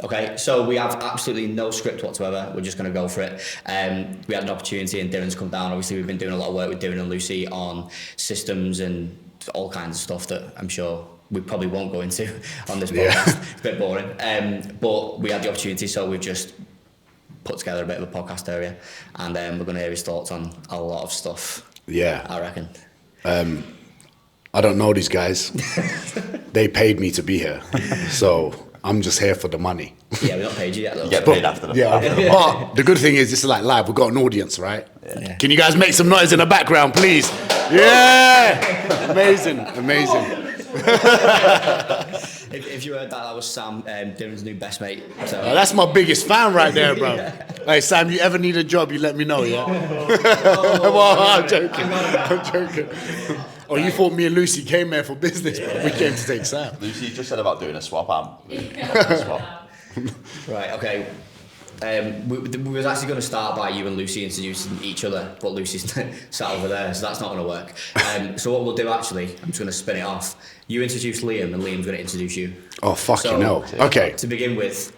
Okay, so we have absolutely no script whatsoever. We're just going to go for it. We had an opportunity and Diren's come down. Obviously, we've been doing a lot of work with Diren and Lucy on systems and all kinds of stuff that I'm sure we probably won't go into on this podcast. It's a bit boring. But we had the opportunity, so we've just put together a bit of a podcast area, and we're going to hear his thoughts on a lot of stuff. Yeah. I reckon. I don't know these guys. They paid me to be here. So I'm just here for the money. Yeah, we're not paid you yet though. You get paid after the Yeah. But the good thing is this is like live. We've got an audience, right? Yeah. Can you guys make some noise in the background, please? Yeah! Amazing. If you heard that was Sam, Diren's new best mate. So. That's my biggest fan right there, bro. Hey, Sam, you ever need a job, you let me know, yeah? I'm joking. Oh, you thought me and Lucy came here for business, but we came to take Sam. Lucy just said about doing a swap, Right, okay. We was actually going to start by you and Lucy introducing each other, but Lucy's sat over there, so that's not going to work. So what we'll do actually, I'm just going to spin it off. You introduce Liam, and Liam's going to introduce you. Oh, fucking hell. Okay. To begin with,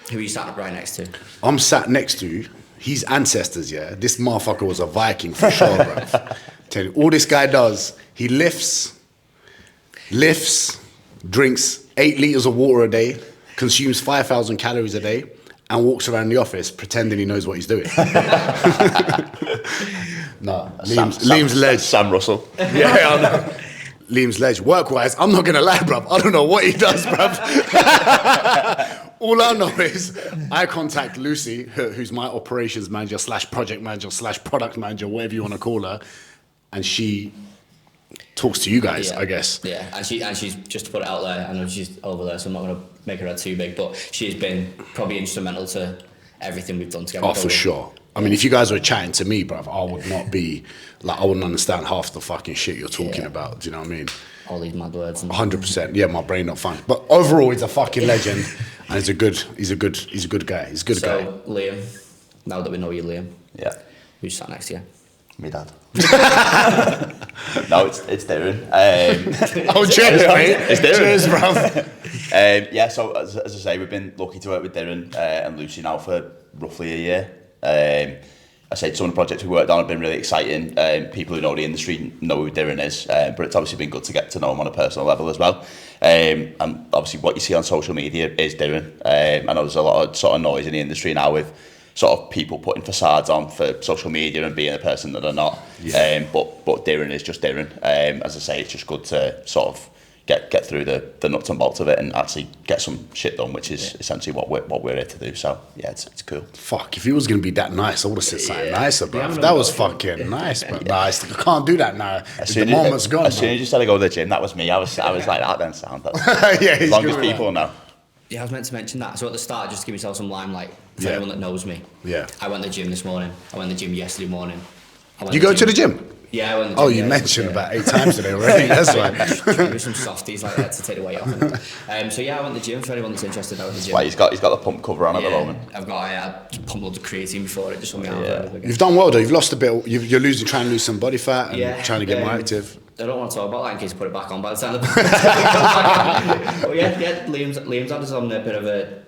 who are you sat right next to? I'm sat next to his ancestors, yeah? This motherfucker was a Viking for sure, bro. Tell you, all this guy does, he lifts, drinks 8 litres of water a day, consumes 5,000 calories a day, and walks around the office pretending he knows what he's doing. No, Liam's ledge. Sam Russell. Yeah, I know. Liam's ledge. Work-wise, I'm not going to lie, bruv. I don't know what he does, bruv. All I know is I contact Lucy, who's my operations manager / project manager / product manager, whatever you want to call her, and she talks to you guys, I guess. Yeah, and she's, just to put it out there, I know she's over there, so I'm not going to make her head too big, but she's been probably instrumental to everything we've done together. Oh, for sure. I mean, if you guys were chatting to me, bruv, I would not be, like, I wouldn't understand half the fucking shit you're talking about, do you know what I mean? All these mad words. 100%, yeah, my brain not fun. But overall, he's a fucking legend, and he's a good guy. He's a good guy. So, Liam, now that we know you, Liam. Yeah. Who's sat next to you? Me dad. No, it's Diren. Oh, cheers, mate. It's Diren. Cheers, bruv. Yeah, so as I say, we've been lucky to work with Diren and Lucy now for roughly a year. I said some of the projects we worked on have been really exciting. People who know the industry know who Diren is, but it's obviously been good to get to know him on a personal level as well. And obviously what you see on social media is Diren. I know there's a lot of sort of noise in the industry now with sort of people putting facades on for social media and being a person that they're not. Yeah. But Diren is just Diren. As I say, it's just good to sort of get through the nuts and bolts of it and actually get some shit done, which is essentially what we're here to do. So yeah, it's cool. Fuck, if he was gonna be that nice, I would have said something nicer, bro. That was fucking nice, bro. Nah, I can't do that now. The moment's gone. As soon as you said to go to the gym, that was me. I was like, that then sound. Yeah, as long as people know. Yeah, I was meant to mention that. So at the start, just to give myself some limelight for anyone that knows me. Yeah. I went to the gym this morning. I went to the gym yesterday morning. You go to the gym? Yeah, I went to the gym. Oh, you mentioned about 8 times today already. That's right. Maybe some softies like that to take the weight off. So yeah, I went to the gym. For anyone that's interested, I went to the gym. Right, he's got the pump cover on at the moment. I've got I pumped loads of creatine before it just on me out. You've done well though. You've lost a bit. You're trying to lose some body fat and trying to get more active. I don't want to talk about that in case I put it back on by the time. But yeah, Liam's had us on a bit of a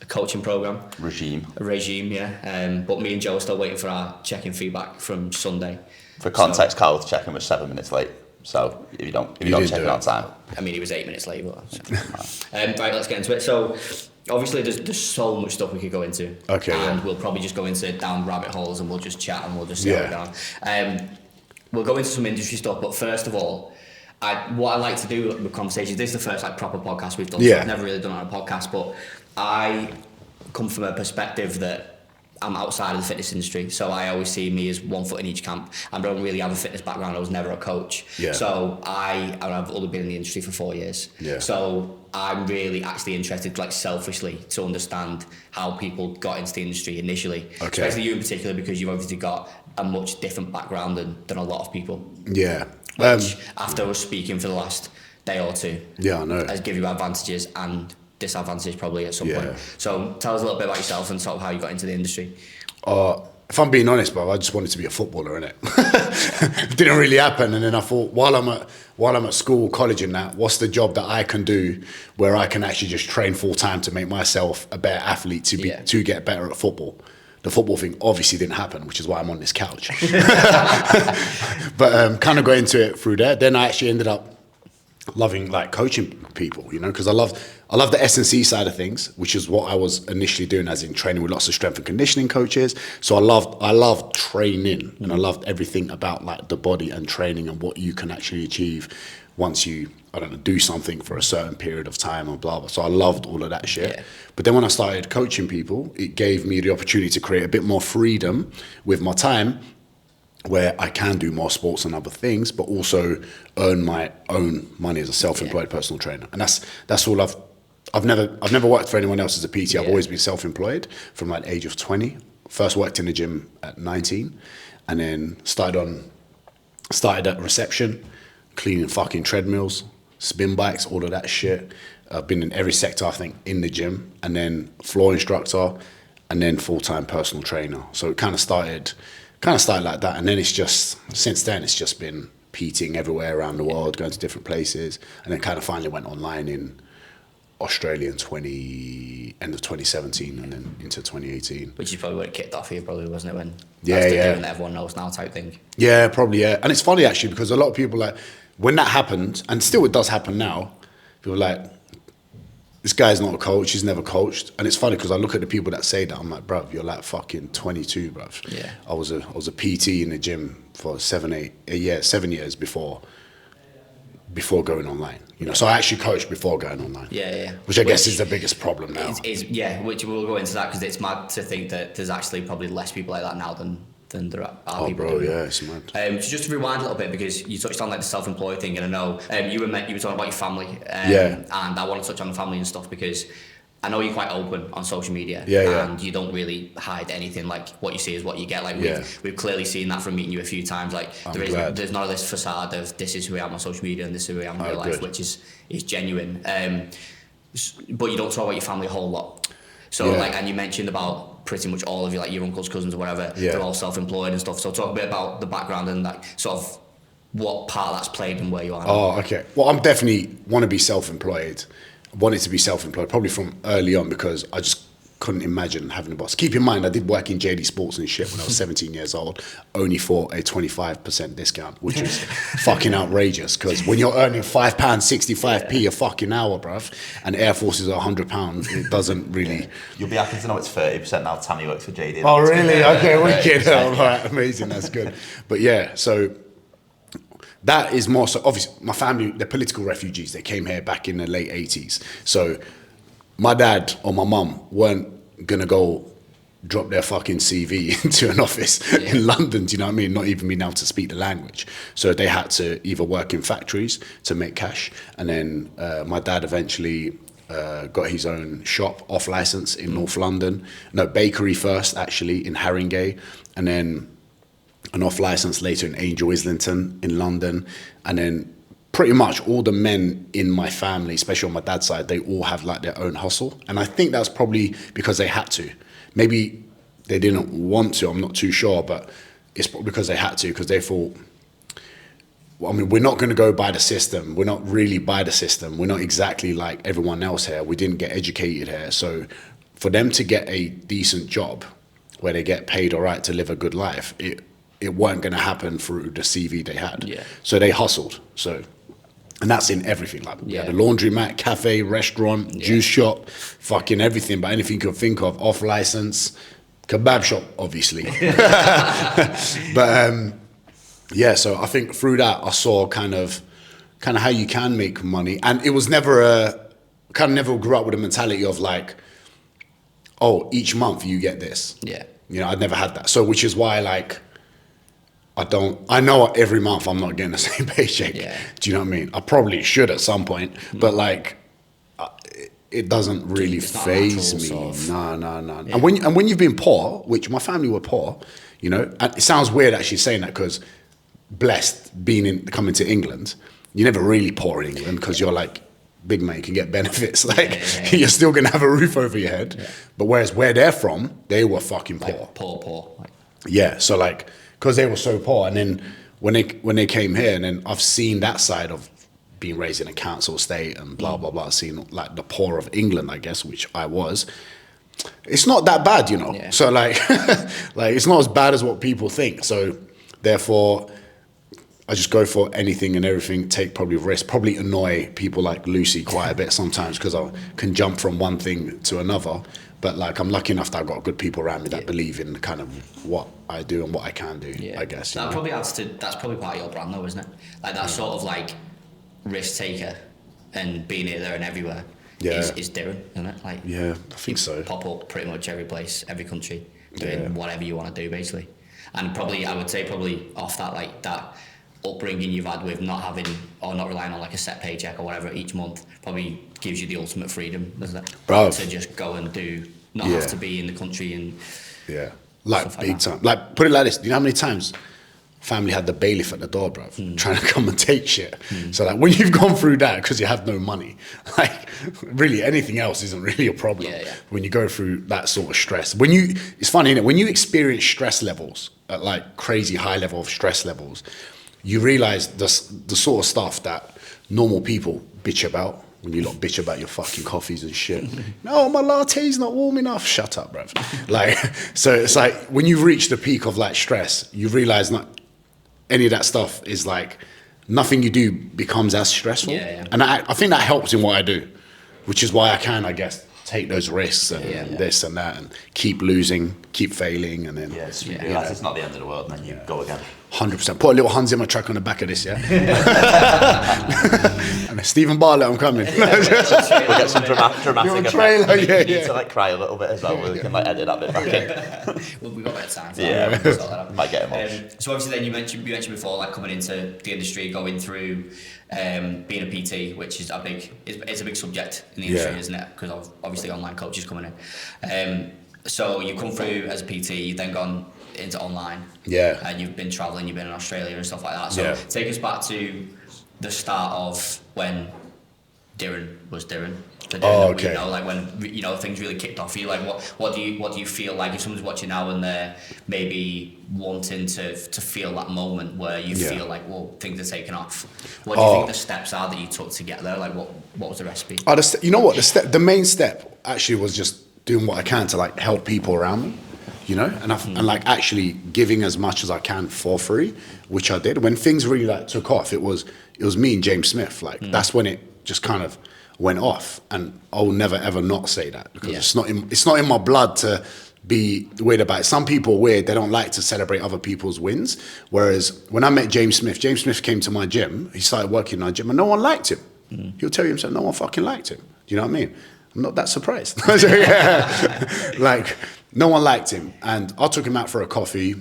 coaching program. A regime, yeah. But me and Joe are still waiting for our check-in feedback from Sunday. For context, Carl's check-in was 7 minutes late. So if you don't check it on time. I mean, he was 8 minutes late, but right, let's get into it. So obviously there's so much stuff we could go into. Okay. And we'll probably just go into down rabbit holes and we'll just chat and we'll just see how we go. We'll go into some industry stuff, but first of all, what I like to do with conversations, this is the first proper podcast we've done, so I've never really done it on a podcast, but I come from a perspective that I'm outside of the fitness industry, so I always see me as one foot in each camp. I don't really have a fitness background, I was never a coach. Yeah. So I've only been in the industry for 4 years. Yeah. So I'm really actually interested, selfishly, to understand how people got into the industry initially. Okay. Especially you in particular, because you've obviously got a much different background than a lot of people. Yeah. Which, after us speaking for the last day or two, I know, has given you advantages and disadvantages probably at some point. So tell us a little bit about yourself and sort of how you got into the industry. if I'm being honest, bro, I just wanted to be a footballer, innit? It didn't really happen. And then I thought, while I'm at school, college and that, what's the job that I can do where I can actually just train full time to make myself a better athlete to get better at football? The football thing obviously didn't happen, which is why I'm on this couch. But kind of got into it through there. Then I actually ended up loving like coaching people, you know, because I love the S&C side of things, which is what I was initially doing, as in training with lots of strength and conditioning coaches. So I loved training, and I loved everything about like the body and training and what you can actually achieve once you, I don't know, do something for a certain period of time or blah blah. So I loved all of that shit. Yeah. But then when I started coaching people, it gave me the opportunity to create a bit more freedom with my time, where I can do more sports and other things, but also earn my own money as a self-employed personal trainer. And that's all I've never worked for anyone else as a PT. I've always been self-employed from like the age of 20. First worked in the gym at 19, and then started at reception, cleaning fucking treadmills, spin bikes, all of that shit. I've been in every sector, I think, in the gym, and then floor instructor, and then full-time personal trainer. So it kind of started like that, and then since then it's just been PTing everywhere around the world, going to different places, and then kind of finally went online in Australia in end of 2017 and then into 2018. Which is probably where it kicked off for you, probably, wasn't it? When yeah, that's the yeah. doing that everyone knows now type thing. Yeah, probably, yeah. And it's funny actually, because a lot of people, like, when that happened, and still it does happen now, people are like, this guy's not a coach, he's never coached. And it's funny because I look at the people that say that, I'm like, bruv, you're like fucking 22, bruv. Yeah. I was a PT in the gym for 7 years before going online. You know, so I actually coached before going online. Yeah. Which I guess is the biggest problem now. Which we'll go into that, because it's mad to think that there's actually probably less people like that now than there are people. Oh bro, yeah, it's mad. So just to rewind a little bit, because you touched on like the self-employed thing, and I know you were talking about your family, and I want to touch on the family and stuff, because I know you're quite open on social media, and you don't really hide anything. Like, what you see is what you get. Like, we've clearly seen that from meeting you a few times. Like, there's none of this facade of this is who I am on social media and this is who I am in real life, which is genuine. But you don't talk about your family a whole lot. So and you mentioned about pretty much all of you, like your uncles, cousins, or whatever, they're all self-employed and stuff. So talk a bit about the background and like sort of what part that's played and where you are now. Oh, okay. Well, I'm definitely want to be self-employed. Wanted to be self-employed probably from early on, because I just couldn't imagine having a boss. Keep in mind, I did work in JD Sports and shit when I was 17 years old, only for a 25% discount, which is fucking outrageous, because when you're earning £5.65p a fucking hour, bruv, and Air Forces are £100, it doesn't really... You'll be happy to know it's 30% now. Tammy works for JD. Oh, really? Okay, wicked. All right, amazing, that's good. But yeah, so... that is more so, obviously, my family, they're political refugees. They came here back in the late 80s. So my dad or my mum weren't going to go drop their fucking CV into an office in London, do you know what I mean? Not even being able to speak the language. So they had to either work in factories to make cash. And then my dad eventually got his own shop off license in North London. No, bakery first, actually, in Haringey. And then an off license later in Angel Islington in London. And then pretty much all the men in my family, especially on my dad's side, they all have like their own hustle. And I think that's probably because they had to. Maybe they didn't want to, I'm not too sure, but it's probably because they had to, because they thought, well, I mean, we're not going to go by the system. We're not really by the system. We're not exactly like everyone else here. We didn't get educated here. So for them to get a decent job where they get paid all right to live a good life, it weren't going to happen through the CV they had. Yeah. So they hustled. So, and that's in everything. Like the laundromat, cafe, restaurant, juice shop, fucking everything. But anything you could think of, off license, kebab shop, obviously. But yeah, so I think through that I saw kind of how you can make money, and it was never never grew up with a mentality of like, oh, each month you get this. Yeah. You know, I'd never had that. So which is why like. I know every month I'm not getting the same paycheck. Yeah. Do you know what I mean? I probably should at some point, but like, it doesn't really faze me. No. Yeah. And when you've been poor, which my family were poor, you know, and it sounds weird actually saying that, because blessed coming to England, you're never really poor in England, because you're like, big man, you can get benefits. Like you're still gonna have a roof over your head. Yeah. But whereas where they're from, they were fucking poor. Like poor. Yeah, so like, because they were so poor, and then when they came here, and then I've seen that side of being raised in a council estate and blah blah blah, seeing like the poor of England, I guess, which I was. It's not that bad, you know. Yeah. So like, like it's not as bad as what people think. So therefore, I just go for anything and everything. Take probably risk. Probably annoy people like Lucy quite a bit sometimes because I can jump from one thing to another. But like, I'm lucky enough that I've got good people around me that believe in kind of what I do and what I can do. Yeah. I guess that probably adds to. That's probably part of your brand, though, isn't it? Like that sort of like risk taker and being here, there, and everywhere. Is Diren, isn't it? Like, yeah, I think so. Pop up pretty much every place, every country, doing whatever you want to do, basically. And probably, I would say, probably off that, like that upbringing you've had with not having or not relying on like a set paycheck or whatever each month, probably gives you the ultimate freedom, doesn't it? Bro. To just go and do, not have to be in the country and like big time. Like, put it like this: do you know how many times family had the bailiff at the door, bruv, trying to come and take shit? So like, when you've gone through that because you have no money, like really anything else isn't really a problem. When you go through that sort of stress, it's funny, isn't it? When you experience stress levels at like crazy high level of stress levels, you realize the sort of stuff that normal people bitch about. When you lot bitch about your fucking coffees and shit. No, my latte's not warm enough. Shut up, bruv. Like, so it's like when you reach the peak of like stress, you realize not any of that stuff is like, nothing you do becomes as stressful. And I think that helps in what I do, which is why I can, I guess, take those risks and this and that and keep losing, keep failing, and then you realise it's not the end of the world, and then you go again. 100%. Put a little Hans Zimmer track on the back of this, and Stephen Bartlett, I'm coming. We'll get some dramatic trailer, you need to like cry a little bit as well. We can like edit that bit back in. Well, we've got better time. So might get him so obviously then you mentioned before like coming into the industry, going through being a PT, which is it's a big subject in the industry, isn't it? Because obviously online coaches coming in. So you come through as a PT, you've then gone into online, and you've been traveling, you've been in Australia and stuff like that. So take us back to the start of when Diren was Diren. You know, like when things really kicked off for you. Like what do you feel like if someone's watching now and they're maybe wanting to feel that moment where you feel like, well, things are taking off? What do you think the steps are that you took to get there? Like what was the recipe? You know what, the main step actually was just doing what I can to like help people around me. You know, and like actually giving as much as I can for free, which I did. When things really like took off, it was me and James Smith. Like that's when it just kind of went off, and I'll never ever not say that because it's not in my blood to be weird about it. Some people are weird; they don't like to celebrate other people's wins. Whereas when I met James Smith came to my gym. He started working in our gym, and no one liked him. He'll tell you himself, no one fucking liked him. Do you know what I mean? I'm not that surprised. Like, no one liked him. And I took him out for a coffee,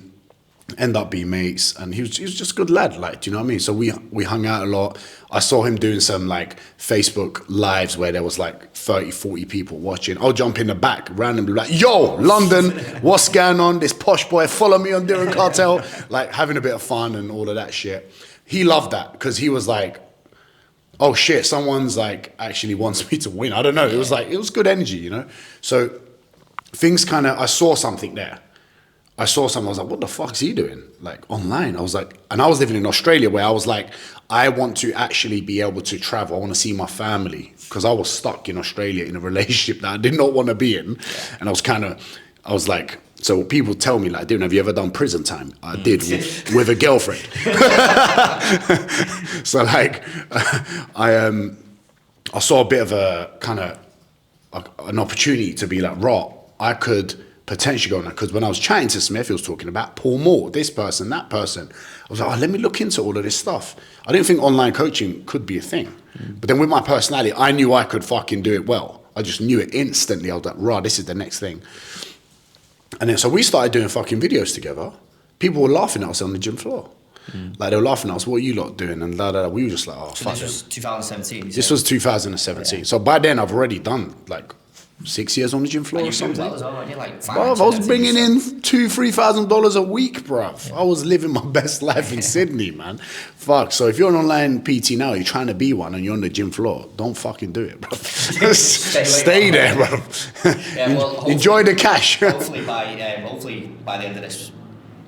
end up being mates, and he was just a good lad, like, do you know what I mean? So we hung out a lot. I saw him doing some like Facebook lives where there was like 30, 40 people watching. I'll jump in the back randomly like, yo, London, what's going on? This posh boy, follow me on Diren Kartal. Like having a bit of fun and all of that shit. He loved that because he was like, oh shit, someone's like actually wants me to win. I don't know. It was good energy, you know? So things I saw something there. I was like, what the fuck is he doing? Like online. I was like, and I was living in Australia where I was like, I want to actually be able to travel. I want to see my family because I was stuck in Australia in a relationship that I did not want to be in. And I was like, so people tell me like, dude, have you ever done prison time? I did with a girlfriend. So like, I saw a bit of a kind of an opportunity to be like, raw, I could potentially go on that. Because when I was chatting to Smith, he was talking about Paul Moore, this person, that person. I was like, let me look into all of this stuff. I didn't think online coaching could be a thing. But then with my personality, I knew I could fucking do it well. I just knew it instantly. I was like, raw, this is the next thing. And then so we started doing fucking videos together. People were laughing at us on the gym floor. Like they were laughing at us, what are you lot doing? And we were just like, oh, so fuck. This was 2017. This was 2017. Yeah. So by then I've already done like 6 years on the gym floor or something. Well as well, weren't you? Like bruv, I was bringing in $2,000-3,000 a week, bruv. I was living my best life in Sydney, man. Fuck. So if you're an online PT now, you're trying to be one, and you're on the gym floor, don't fucking do it, bruv. Stay there, bruv. Yeah, well, enjoy the cash. hopefully by the end of this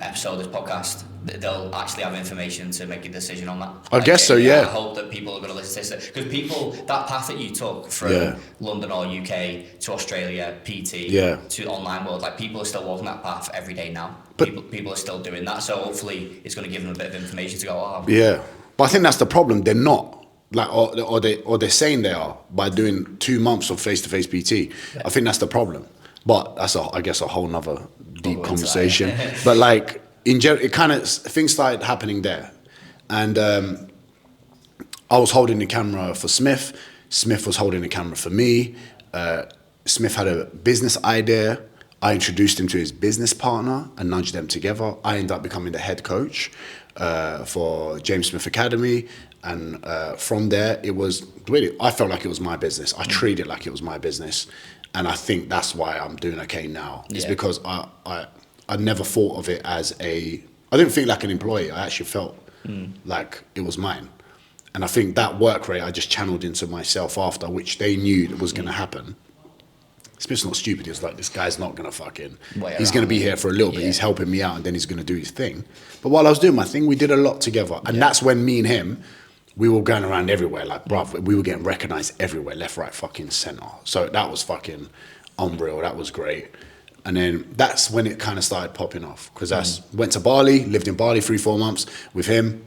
episode of this podcast, they'll actually have information to make a decision on that. I guess so, yeah. I hope that people are going to listen to this, because that path that you took from London or UK to Australia, PT, to online world, like people are still walking that path every day now. But people are still doing that, so hopefully it's going to give them a bit of information to go, yeah. But I think that's the problem. They're not. Like, or they're saying they are by doing 2 months of face-to-face PT. Yeah. I think that's the problem. But that's I guess a whole nother deep conversation. But like in general, it kind of things started happening there, and I was holding the camera for Smith. Smith was holding the camera for me. Smith had a business idea. I introduced him to his business partner and nudged them together. I ended up becoming the head coach for James Smith Academy. And from there, I felt like it was my business. I treated it like it was my business. And I think that's why I'm doing okay now. It's because I never thought of it as I didn't think like an employee. I actually felt like it was mine. And I think that work rate I just channeled into myself after, which they knew was going to happen. Smith's not stupid. It's like, this guy's not going to fucking... He's going to be here for a little bit. He's helping me out, and then he's going to do his thing. But while I was doing my thing, we did a lot together. And that's when me and him, we were going around everywhere. Like, bruv, we were getting recognised everywhere, left, right, fucking centre. So that was fucking unreal. That was great. And then that's when it kind of started popping off. Because I went to Bali, lived in Bali 3-4 months with him.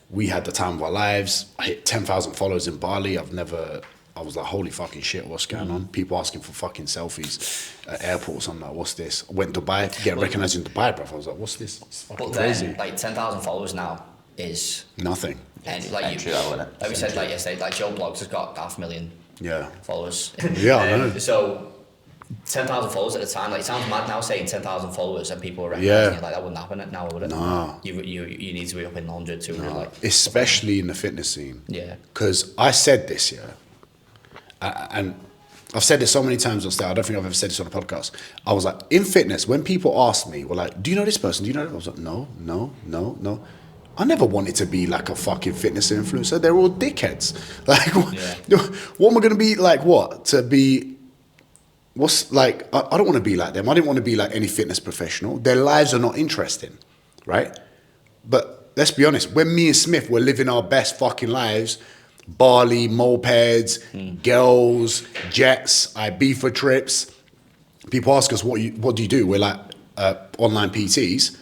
We had the time of our lives. I hit 10,000 followers in Bali. I was like, holy fucking shit, what's going on? People asking for fucking selfies at airports. I'm like, what's this? I went to Dubai, getting recognised in Dubai, bruv. I was like, what's this? It's fucking crazy. Then, like 10,000 followers now is... nothing. And like we said like yesterday, like Joe Blogs has got 500,000 followers. Yeah, I know. So 10,000 followers at the time, like it sounds mad now saying 10,000 followers and people are recognising it, like that wouldn't happen now, would it? No. You need to be up in 100, 200, like... Especially in the fitness scene. Yeah. Because I said this, and I've said this so many times on stage. I don't think I've ever said this on a podcast. I was like, in fitness, when people ask me, well, like, do you know this person? Do you know that? I was like, no. I never wanted to be like a fucking fitness influencer. They're all dickheads. Like, what am I going to be like? What? To be, what's like, I don't want to be like them. I didn't want to be like any fitness professional. Their lives are not interesting, right? But let's be honest, when me and Smith were living our best fucking lives, Bali, mopeds, girls, jets, Ibiza trips. People ask us, what do you do? We're like online PTs.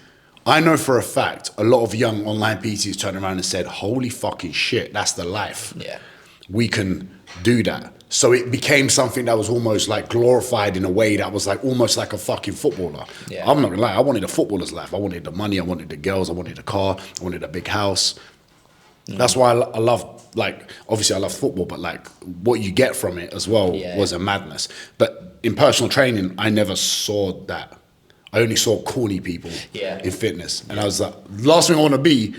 I know for a fact a lot of young online PTs turned around and said, holy fucking shit, that's the life. Yeah. We can do that. So it became something that was almost like glorified in a way that was like almost like a fucking footballer. Yeah. I'm not gonna lie, I wanted a footballer's life. I wanted the money, I wanted the girls, I wanted the car, I wanted a big house. That's why I love, like, obviously I love football, but like what you get from it as well was a madness. But in personal training, I never saw that. I only saw corny people in fitness. And I was like, last thing I want to be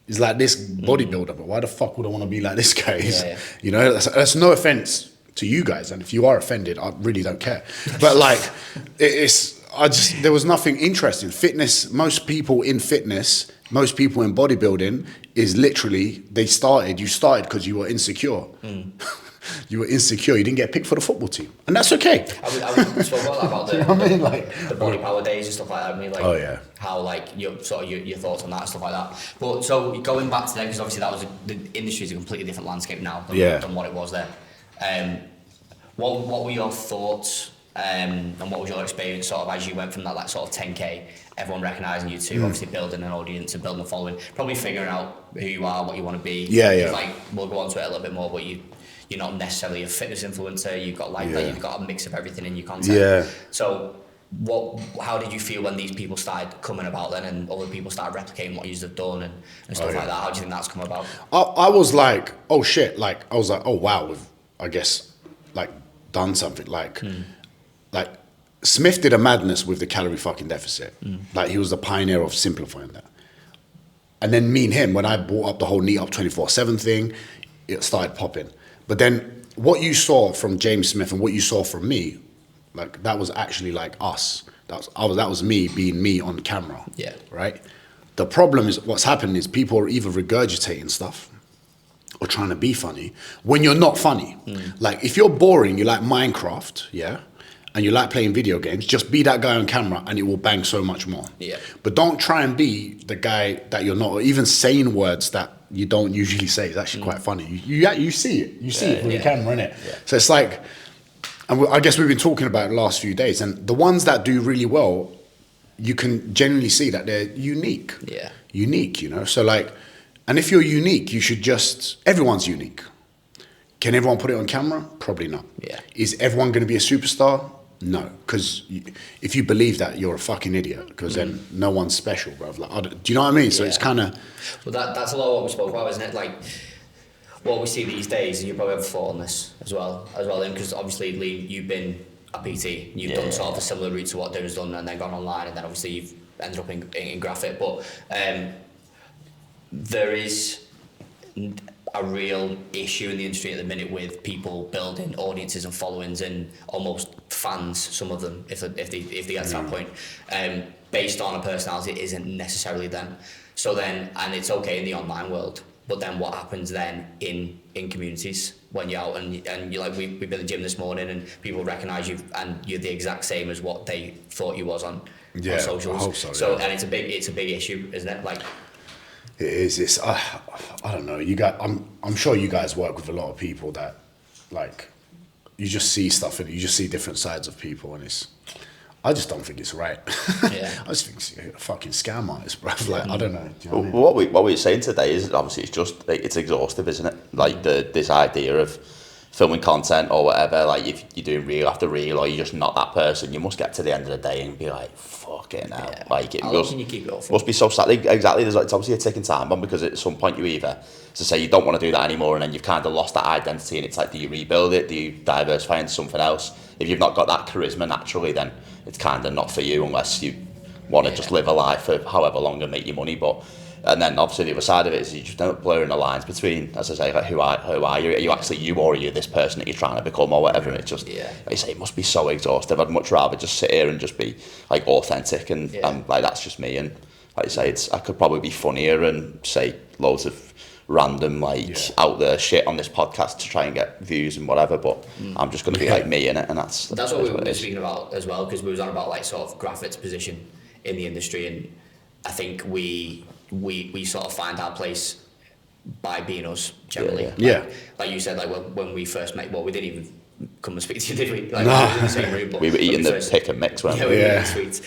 is like this bodybuilder, but why the fuck would I want to be like this guy? You know, that's no offense to you guys. And if you are offended, I really don't care. But like, there was nothing interesting. Fitness, most people in bodybuilding is literally, you started because you were insecure. You were insecure. You didn't get picked for the football team, and that's okay. I spoke about the, you know what I mean? Like the body power days and stuff like that. I mean, like how like your thoughts on that and stuff like that. But so going back to them, because obviously that was the industry is a completely different landscape now than what it was there. What were your thoughts and what was your experience sort of as you went from that like sort of 10k, everyone recognising you to obviously building an audience and building a following, probably figuring out who you are, what you want to be. Like we'll go on to it a little bit more, but you're not necessarily a fitness influencer. You've got you've got a mix of everything in your content. So how did you feel when these people started coming about then, and other people started replicating what you've done and stuff like that? How do you think that's come about? I was like, oh shit, like I was like, oh wow, we've I guess like done something like Smith did a madness with the calorie fucking deficit. Like he was the pioneer of simplifying that. And then me and him, when I brought up the whole Neat Up 24/7 thing, it started popping. But then what you saw from James Smith and what you saw from me, like that was actually like us. That was me being me on camera. Yeah. Right? The problem is what's happening is people are either regurgitating stuff or trying to be funny when you're not funny. Like if you're boring, you like Minecraft, and you like playing video games, just be that guy on camera and it will bang so much more. Yeah. But don't try and be the guy that you're not, or even saying words that you don't usually say. It's actually quite funny. You see it. You see it with the camera, innit? Yeah. So it's like, and I guess we've been talking about it the last few days, and the ones that do really well, you can genuinely see that they're unique. Yeah. Unique, you know? So like, and if you're unique, you should everyone's unique. Can everyone put it on camera? Probably not. Yeah. Is everyone going to be a superstar? No, because if you believe that, you're a fucking idiot. Because then no one's special, bruv. Like, do you know what I mean? So it's kind of. Well, that's a lot of what we spoke about, isn't it? Like what we see these days, and you probably have a thought on this as well, because obviously, Lee, you've been a PT, you've done sort of a similar route to what Diren's done, and then gone online, and then obviously you've ended up in Graphfit. But there is a real issue in the industry at the minute with people building audiences and followings and almost fans, some of them, if they get to that point, based on a personality that isn't necessarily them. So then, and it's okay in the online world, but then what happens then in communities when you're out and you're like, we've been in the gym this morning and people recognise you and you're the exact same as what they thought you was on socials. I hope so, and it's a big issue, isn't it? Like, it is. It's I don't know. I'm sure you guys work with a lot of people that, like, you just see stuff and you just see different sides of people, and I just don't think it's right. Yeah. I just think it's a fucking scam artist, bro. Like, I don't know. Do you know what I mean? What we're saying today is obviously it's exhaustive, isn't it? Like this idea of filming content or whatever, like if you're doing reel after reel or you're just not that person, you must get to the end of the day and be like, fuck it now. Yeah. Like it How long can you keep it off? Must be so sad. Exactly, it's obviously a ticking time bomb, because at some point you either to say you don't want to do that anymore and then you've kind of lost that identity, and it's like, do you rebuild it? Do you diversify into something else? If you've not got that charisma naturally, then it's kind of not for you unless you want to just live a life for however long and make your money. And then obviously the other side of it is you just end up blurring the lines between, as I say, like who are you? Are you actually you, or are you this person that you're trying to become, or whatever? And it just, like I say, it must be so exhaustive. I'd much rather just sit here and just be like authentic and like that's just me. And like I say, I could probably be funnier and say loads of random out there shit on this podcast to try and get views and whatever, but I'm just going to be like me in it, and that's what we were speaking about as well, because we was on about like sort of Graphfit's position in the industry, and I think we sort of find our place by being us generally. Like you said, like when we first met, well, we didn't even come and speak to you, did we? Like, we were in the same room, but we were eating the pick and mix, weren't we? Yeah, we were eating sweets.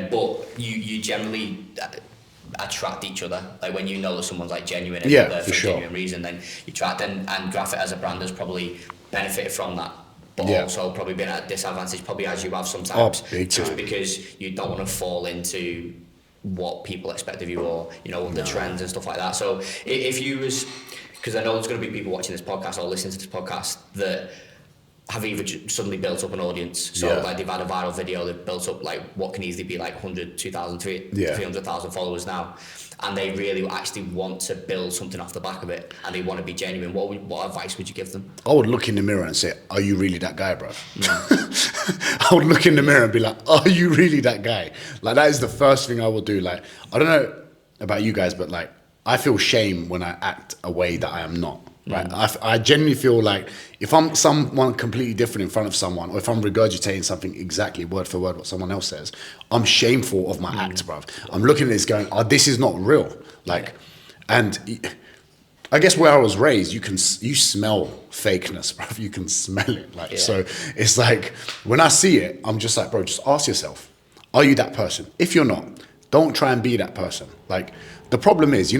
But you generally attract each other. Like when you know that someone's like genuine and they're there for a genuine reason, then you attract them. And Graphfit as a brand has probably benefited from that, but also probably been at a disadvantage, probably as you have sometimes, just because you don't want to fall into what people expect of you, or the trends and stuff like that. So if you was, because I know there's going to be people watching this podcast or listening to this podcast that have either suddenly built up an audience, so like they've had a viral video, they've built up like what can easily be like 100, 2,000, 300,000 followers now, and they really actually want to build something off the back of it, and they want to be genuine. What advice would you give them? I would look in the mirror and say, are you really that guy, bro? I would look in the mirror and be like, are you really that guy? Like, that is the first thing I will do. Like, I don't know about you guys, but like, I feel shame when I act a way that I am not. Right, I genuinely feel like if I'm someone completely different in front of someone, or if I'm regurgitating something exactly word for word what someone else says, I'm shameful of my act, bruv. I'm looking at this going, oh, this is not real. Like, and I guess where I was raised, you smell fakeness, bruv. You can smell it. Like, so it's like when I see it, I'm just like, bro, just ask yourself, are you that person? If you're not, don't try and be that person. Like, the problem is,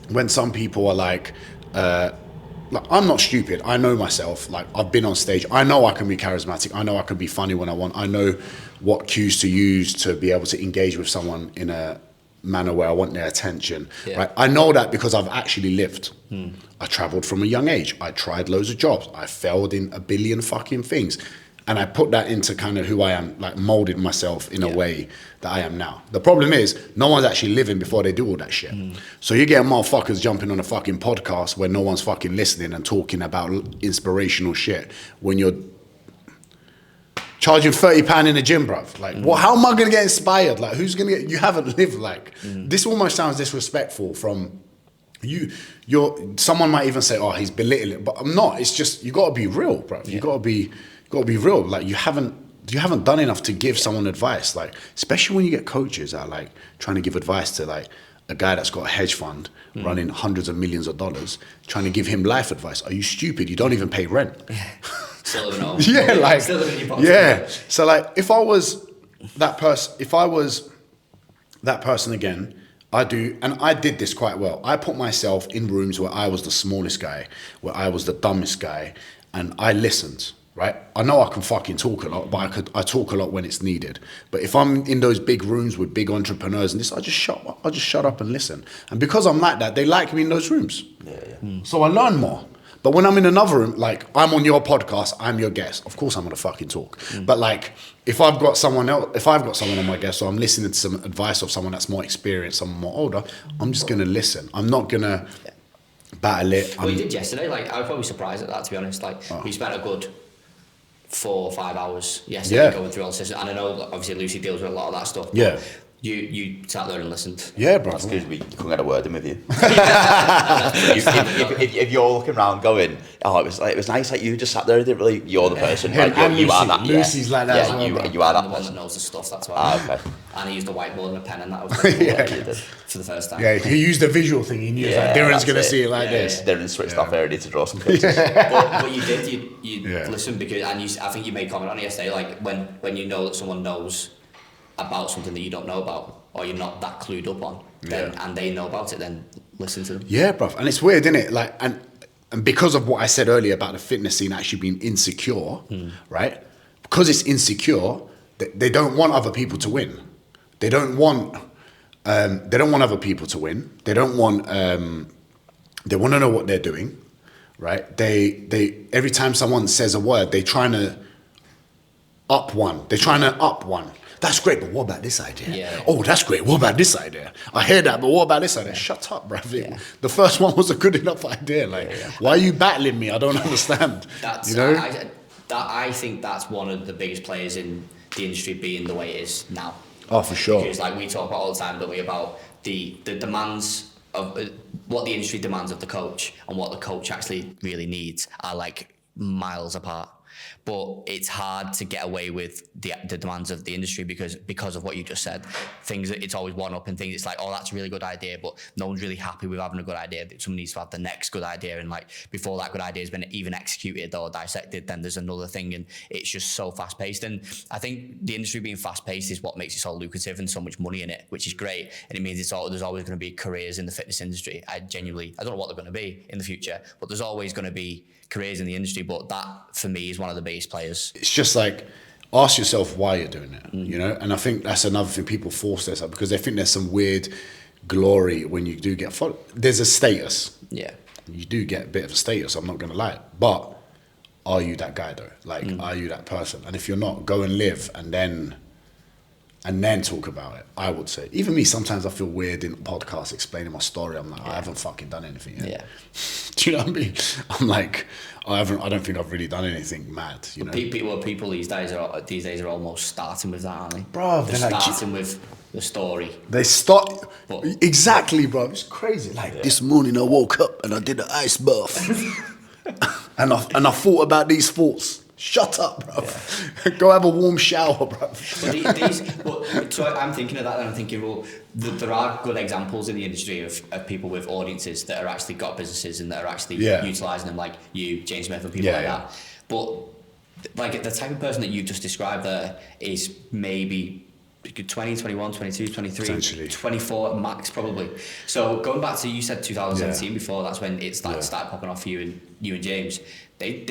when some people are like I'm not stupid. I know myself. Like, I've been on stage. I know I can be charismatic. I know I can be funny when I want. I know what cues to use to be able to engage with someone in a manner where I want their attention. Right? I know that because I've actually lived. I traveled from a young age. I tried loads of jobs. I failed in a billion fucking things. And I put that into kind of who I am, like molded myself in a way that I am now. The problem is, no one's actually living before they do all that shit. So you get motherfuckers jumping on a fucking podcast where no one's fucking listening and talking about inspirational shit when you're charging £30 in a gym, bruv. Like, how am I going to get inspired? Like, who's going to get, you haven't lived, like, this almost sounds disrespectful from someone might even say, oh, he's belittling, but I'm not. It's just, you got to be real, bruv. You got to be real. Like, you haven't you haven't done enough to give someone advice. Like, especially when you get coaches that are like trying to give advice to like a guy that's got a hedge fund running hundreds of millions of dollars, trying to give him life advice. Are you stupid? You don't even pay rent. Still living home. Yeah, like, Still living in your box. yeah. So like, if I was that person again, I did this quite well. I put myself in rooms where I was the smallest guy, where I was the dumbest guy, and I listened, right? I know I can fucking talk a lot, but I talk a lot when it's needed. But if I'm in those big rooms with big entrepreneurs and this, I just shut up and listen. And because I'm like that, they like me in those rooms. So I learn more. But when I'm in another room, like I'm on your podcast, I'm your guest. Of course I'm gonna fucking talk. But like if I've got someone on my guest, or I'm listening to some advice of someone that's more experienced, someone more older, I'm just gonna listen. I'm not gonna battle it. Well, you did yesterday. Like I was probably surprised at that, to be honest. Like we spent a good 4 or 5 hours yesterday going through all the systems. And I know obviously Lucy deals with a lot of that stuff. Yeah. You sat there and listened. Yeah, bro. That's because we couldn't get a word in with you. if you're looking around going, oh, it was nice that you just sat there. Didn't really. You're the person. Like, you are that. Lucy's like that as well, you are that the one person. that knows the stuff. That's why. Okay. And he used a whiteboard and a pen, and that was like, Yeah. you did for the first time. Yeah, he used the visual thing. He knew like Diren's gonna see it like this. Darren switched off early to draw some pictures. But you did. You listened because, and I think you made comment on it yesterday. Like when you know that someone knows about something that you don't know about, or you're not that clued up on, then, and they know about it, then listen to them. Yeah, bruv. And it's weird, isn't it? Like, and because of what I said earlier about the fitness scene actually being insecure, right? Because it's insecure, they don't want other people to win. They don't want other people to win. They don't want. They want to know what they're doing, right? They every time someone says a word, they're trying to up one. They're trying to up one. That's great, but what about this idea? Yeah. Oh, that's great. What about this idea? I hear that, but what about this idea? Shut up, bruv. The first one was a good enough idea. Like, why are you battling me? I don't understand. That's, you know? I think that's one of the biggest players in the industry being the way it is now. Oh, for sure. Because like we talk about all the time, don't we, about the demands of what the industry demands of the coach and what the coach actually really needs are like miles apart. But it's hard to get away with the demands of the industry because of what you just said. Things that it's always one up and things. It's like, oh, that's a really good idea, but no one's really happy with having a good idea. Someone needs to have the next good idea, and like before that good idea has been even executed or dissected, then there's another thing, and it's just so fast paced. And I think the industry being fast paced is what makes it so lucrative and so much money in it, which is great. And it means there's always going to be careers in the fitness industry. I don't know what they're going to be in the future, but there's always going to be careers in the industry. But that for me is one of the biggest players. It's just like, ask yourself why you're doing it, you know? And I think that's another thing, people force this up because they think there's some weird glory when you do get followed. There's a status. Yeah. You do get a bit of a status, I'm not going to lie. But are you that guy though? Like, are you that person? And if you're not, go and live and then talk about it, I would say. Even me, sometimes I feel weird in podcasts explaining my story. I'm like, I haven't fucking done anything yet. Yeah. Do you know what I mean? I'm like, I don't think I've really done anything mad, you know? People these days are almost starting with that, aren't they? Bro, they're starting with the story. They start, exactly, bro. It's crazy. Like, this morning I woke up and I did an ice bath. and I thought about these thoughts. Shut up, bro. Yeah. Go have a warm shower, bro. So I'm thinking of that and I'm thinking, well, there are good examples in the industry of people with audiences that are actually got businesses and that are actually utilising them, like you, James Smith, and people like that. But like the type of person that you've just described there is maybe 20, 21, 22, 23, 24 max probably. So going back to, you said 2017 before, that's when it started popping off for you and James. They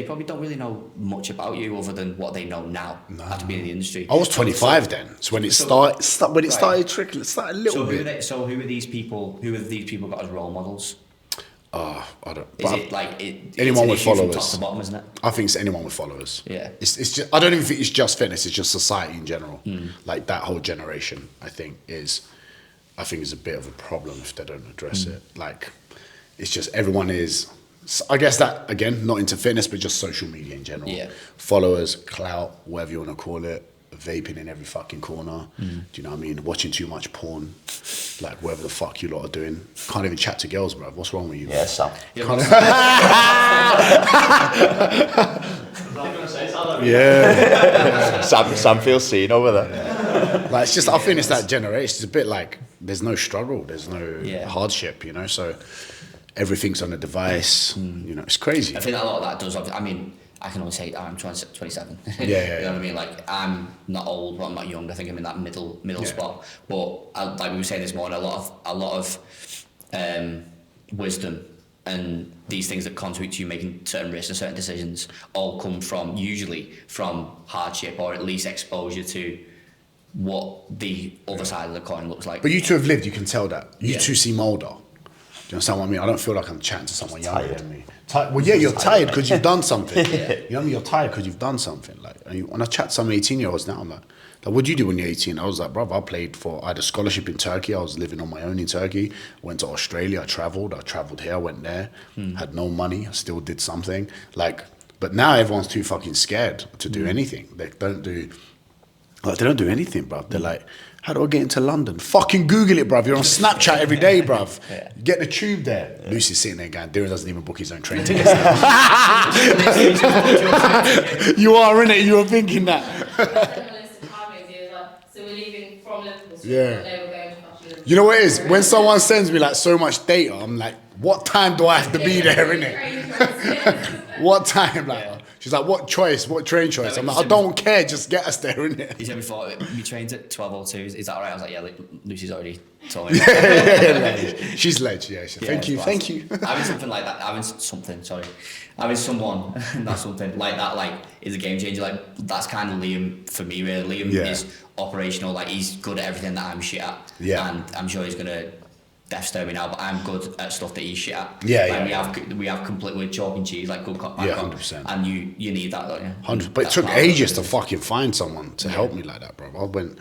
probably don't really know much about you other than what they know now after being in the industry. I was 25 then. So when it started trickling, it started a little bit. So who are these people? Who have these people got as role models? I don't. Is it like anyone with followers? From top to bottom, isn't it? I think it's anyone with followers. Yeah. It's just. I don't even think it's just fitness. It's just society in general. Like that whole generation, I think is a bit of a problem if they don't address it. Like, it's just everyone is. I guess that again, not into fitness, but just social media in general. Yeah. Followers, clout, whatever you want to call it. Vaping in every fucking corner. Do you know what I mean? Watching too much porn, like whatever the fuck you lot are doing. Can't even chat to girls, bro. What's wrong with you? Yeah, Sam. Yeah. Sam feels seen over there. Like it's just, I think it's that generation. It's a bit like there's no struggle, there's no hardship, you know. So everything's on a device. You know, it's crazy. I think a lot of that does. I mean, I can only say I'm 27. Yeah. You know what I mean? Like I'm not old, but I'm not young. I think I'm in that middle spot. But like we were saying this morning, a lot of wisdom and these things that contribute to you making certain risks and certain decisions all come from usually from hardship or at least exposure to what the other side of the coin looks like. But you two have lived, you can tell that. You two seem older. Do you understand what I mean? I don't feel like I'm chatting to someone younger than me. Well, yeah, you're tired because you've done something. You know what I mean? You're tired because you've done something. Like, and when I chat to some 18-year-olds now, I'm like, what do you do when you're 18? I was like, bruv, I had a scholarship in Turkey. I was living on my own in Turkey. Went to Australia. I traveled here. I went there. Had no money. I still did something. Like, but now everyone's too fucking scared to do anything. They don't do anything, bruv. They're like, how do I get into London? Fucking Google it, bruv. You're on Snapchat every day, bruv. Get the tube there. Lucy's sitting there going, Diren doesn't even book his own train tickets now. You are, innit? You were thinking that. So we're leaving from Liverpool. Yeah. You know what it is? When someone sends me like so much data, I'm like, what time do I have to be there, innit? What time? Like, she's like, what train choice? I'm like, I don't care, just get us there, innit? He said before, you trained at 12:02, is that alright? I was like, yeah, Lucy's already told me. She's ledge, yeah. Thank you. Having something like that, having someone, not something like that, like, is a game changer. Like, that's kind of Liam for me, really. Liam is operational, like, he's good at everything that I'm shit at. Yeah. And I'm sure he's going to death stare me now, but I'm good at stuff that he's shit at. We have completely chalk and cheese, like good cop, bad cop. 100%. And you need that, don't you? 100%. But it took ages to fucking find someone to help me like that, bro. I went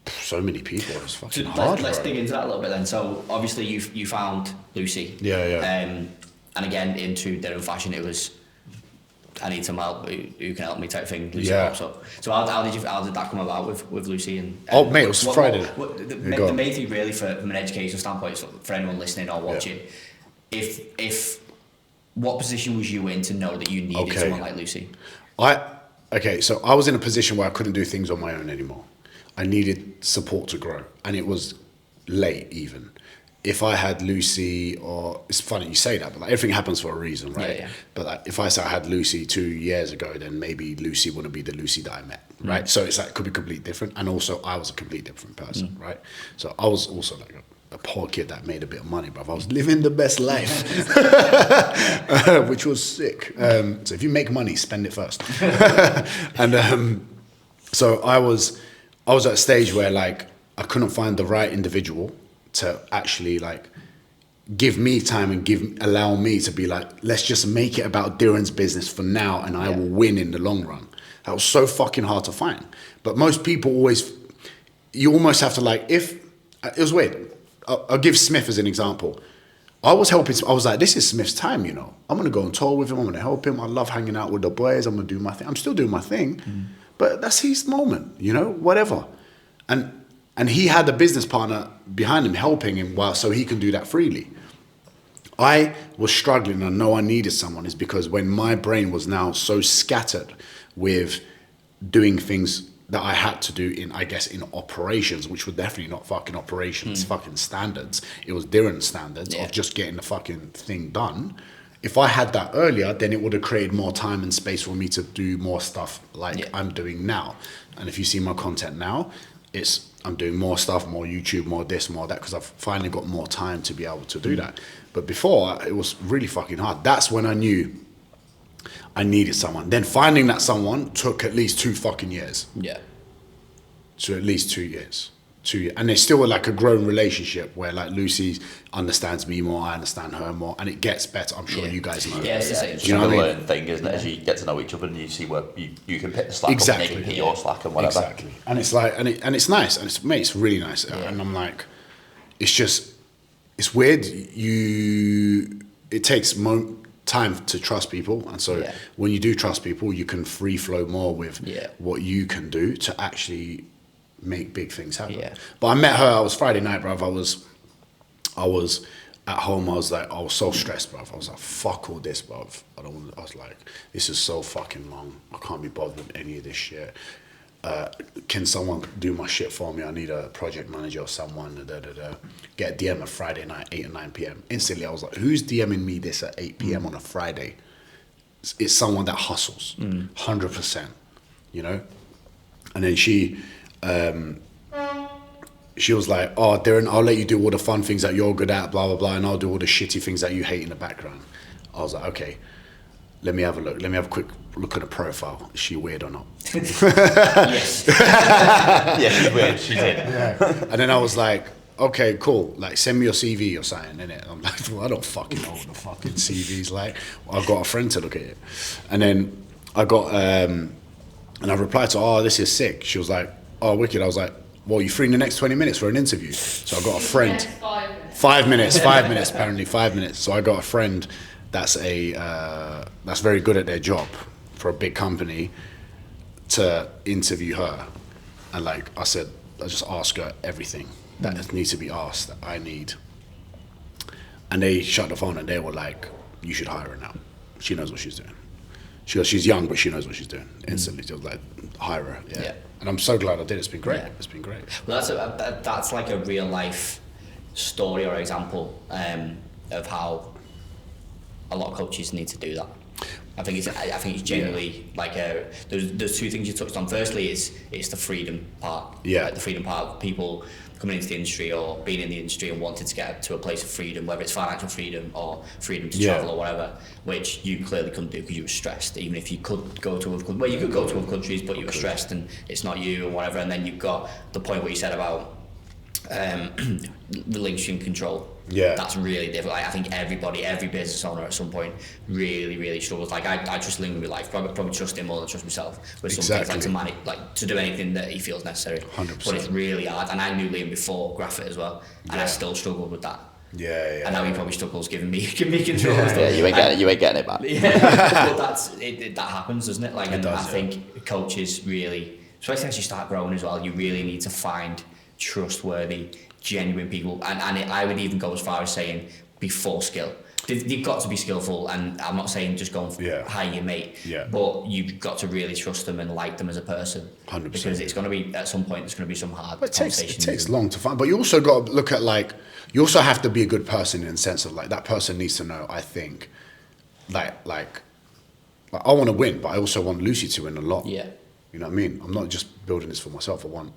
so many people. It was fucking hard. Let's dig into that a little bit then. So obviously you found Lucy. And again, into Diren Fashion, it was, I need some help. Who can help me? Type thing. Lucy pops up. So how did that come about with Lucy? And mate, it was Friday. The main thing really, from an educational standpoint, for anyone listening or watching, if what position was you in to know that you needed someone like Lucy? So I was in a position where I couldn't do things on my own anymore. I needed support to grow, and it was late even. If I had Lucy, or it's funny you say that, but like everything happens for a reason, right? Yeah. But like if I say I had Lucy 2 years ago, then maybe Lucy wouldn't be the Lucy that I met, right? So it's like, could be completely different. And also I was a completely different person, right? So I was also like a poor kid that made a bit of money, bruv. I was living the best life, which was sick. So if you make money, spend it first. And so I was at a stage where like I couldn't find the right individual to actually like give me time and allow me to be like, let's just make it about Diren's business for now, and I will win in the long run. That was so fucking hard to find. But most people you almost have to like, it was weird. I'll give Smith as an example. I was like, this is Smith's time, you know. I'm gonna go on tour with him, I'm gonna help him. I love hanging out with the boys, I'm gonna do my thing. I'm still doing my thing, but that's his moment, you know, whatever. And he had a business partner behind him helping him so he can do that freely. I was struggling, and I know I needed someone, is because when my brain was now so scattered with doing things that I had to do in operations, which were definitely not fucking operations, fucking standards. It was Diren standards of just getting the fucking thing done. If I had that earlier, then it would have created more time and space for me to do more stuff like I'm doing now. And if you see my content now, I'm doing more stuff, more YouTube, more this, more that, because I've finally got more time to be able to do that. But before, it was really fucking hard. That's when I knew I needed someone. Then finding that someone took at least 2 fucking years. Yeah. So at least 2 years. 2 years. And it's still like a growing relationship where like Lucy understands me more, I understand her more, and it gets better. I'm sure you guys know. Yeah, it's the same. You know what I mean? Thing, isn't it? As you get to know each other and you see where you can pick the slack up and they can pick your slack and whatever. Exactly. And it's like, and it's nice. And it's really nice. And I'm like, it's weird. It takes time to trust people. And so when you do trust people, you can free flow more with what you can do to actually make big things happen. But I met her, I was Friday night, bruv. I was at home, I was so stressed, bruv. I was like, fuck all this, bruv. I was like, this is so fucking long. I can't be bothered with any of this shit. Can someone do my shit for me? I need a project manager or someone. Get a DM a Friday night, 8 or 9 p.m. Instantly, I was like, who's DMing me this at 8 p.m. on a Friday? It's someone that hustles, 100%, you know? And then she was like, oh, Diren, I'll let you do all the fun things that you're good at, blah, blah, blah, and I'll do all the shitty things that you hate in the background. I was like, okay, let me have a look. Let me have a quick look at the profile. Is she weird or not? Yes. Yeah, she's weird. She did. Yeah. And then I was like, okay, cool. Like, send me your CV or something, innit? I'm like, well, I don't fucking know what the fucking CV's like. Well, I've got a friend to look at it. And then I got, and I replied to her, oh, this is sick. She was like, oh, wicked. I was like, well, you free in the next 20 minutes for an interview? So I got a friend. 5 minutes, apparently 5 minutes. So I got a friend that's that's very good at their job for a big company to interview her. And like I said, I just ask her everything that needs to be asked that I need. And they shut the phone and they were like, you should hire her now. She knows what she's doing. She goes, she's young, but she knows what she's doing. Instantly, she was like, hire her. Yeah. And I'm so glad I did. It's been great. It's been great. Well, that's like a real life story or example of how a lot of coaches need to do that. I think it's genuinely like there's two things you touched on. Firstly, it's the freedom part. Yeah. Like the freedom part of people coming into the industry or being in the industry and wanting to get to a place of freedom, whether it's financial freedom or freedom to travel or whatever, which you clearly couldn't do because you were stressed. Even if you could go to you could go to other countries, but you were stressed and it's not you and whatever. And then you've got the point where you said about relinquishing control. Yeah, that's really difficult. Like, I think every business owner at some point really struggles. Like I trust Ling with life, probably trust him more than trust myself with some things, like to manage, like to do anything that he feels necessary. 100%. But it's really hard, and I knew Liam before Graphfit as well, and I still struggled with that. Yeah. And now he probably struggles giving me control. Yeah, you ain't getting it back. Yeah, but that happens, doesn't it? Like, and does, I think coaches really, especially as you start growing as well, you really need to find trustworthy, genuine people, and I would even go as far as saying before skill. They've got to be skillful, and I'm not saying just go and hire your mate, but you've got to really trust them and like them as a person. 100%. Because it's going to be, at some point, there's going to be some hard conversations. It takes long to find, but you also got to look at, like, you also have to be a good person in the sense of, like, that person needs to know, I think, like I want to win, but I also want Lucy to win a lot. Yeah. You know what I mean? I'm not just building this for myself. I want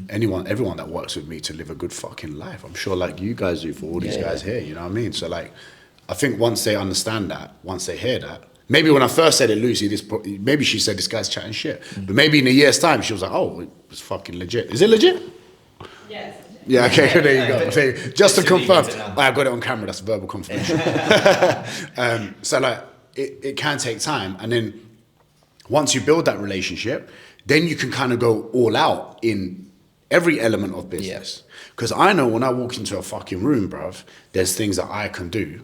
everyone that works with me to live a good fucking life. I'm sure, like you guys do for all these guys here. You know what I mean? So, like, I think once they understand that, once they hear that, maybe when I first said it, Lucy, maybe she said this guy's chatting shit, but maybe in a year's time she was like, oh, it was fucking legit. Is it legit? Yes. Yeah. Okay. There you go. So, just to confirm, I got it on camera. That's verbal confirmation. So, like, it can take time, and then once you build that relationship, then you can kind of go all out in every element of business. Because I know when I walk into a fucking room, bruv, there's things that I can do.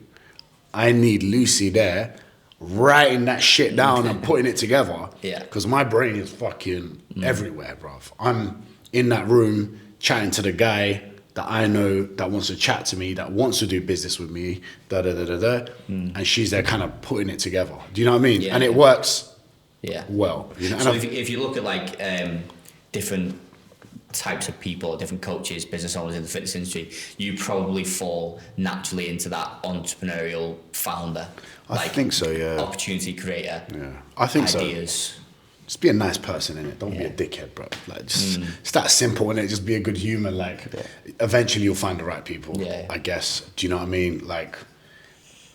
I need Lucy there writing that shit down and putting it together. Because my brain is fucking everywhere, bruv. I'm in that room chatting to the guy that I know that wants to chat to me, that wants to do business with me, and she's there kind of putting it together. Do you know what I mean? And it works. Well, you know, so if you look at like different types of people, different coaches, business owners in the fitness industry, you probably fall naturally into that entrepreneurial founder. I think so, yeah. Opportunity creator. Yeah, I think ideas. So. Just be a nice person, innit? Don't be a dickhead, bro. Like, just it's that simple, innit? Just be a good human. Like, eventually you'll find the right people. I guess. Do you know what I mean? Like,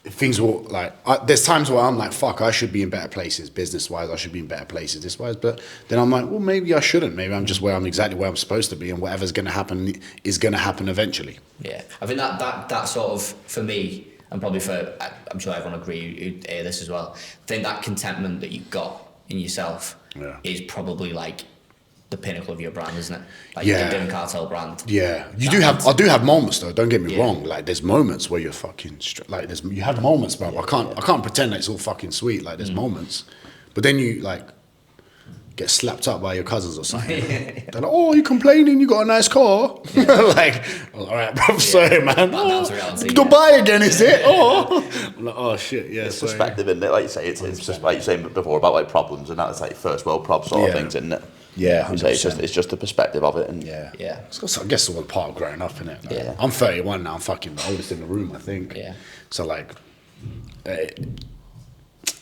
things will, like, there's times where I'm like, fuck, I should be in better places business wise, I should be in better places this wise, but then I'm like, well, maybe I shouldn't. Maybe I'm just exactly where I'm supposed to be, and whatever's going to happen is going to happen eventually. I think that sort of, for me, and probably for, I'm sure everyone agree who hear this as well, I think that contentment that you've got in yourself is probably like the pinnacle of your brand, isn't it? Like the Diren Kartal brand. Yeah, I do have moments though. Don't get me wrong. Like, there's moments where you're fucking you have moments, bro. I can't pretend that it's all fucking sweet. Like, there's moments, but then you like, get slapped up by your cousins or something. They're like, oh, you complaining? You got a nice car? Like, all right, bro, sorry, man. That's reality, Dubai again, is it? Oh, I'm like, oh shit, yeah. It's perspective, isn't it? Like you say, it's just like you were saying before about like problems and that. It's like first world problem sort of things, isn't it? Yeah, you say it's just the perspective of it, and Yeah. So I guess it's all part of growing up, innit? Like, Yeah. I'm 31 now. I'm fucking the oldest in the room, I think. Yeah. So like,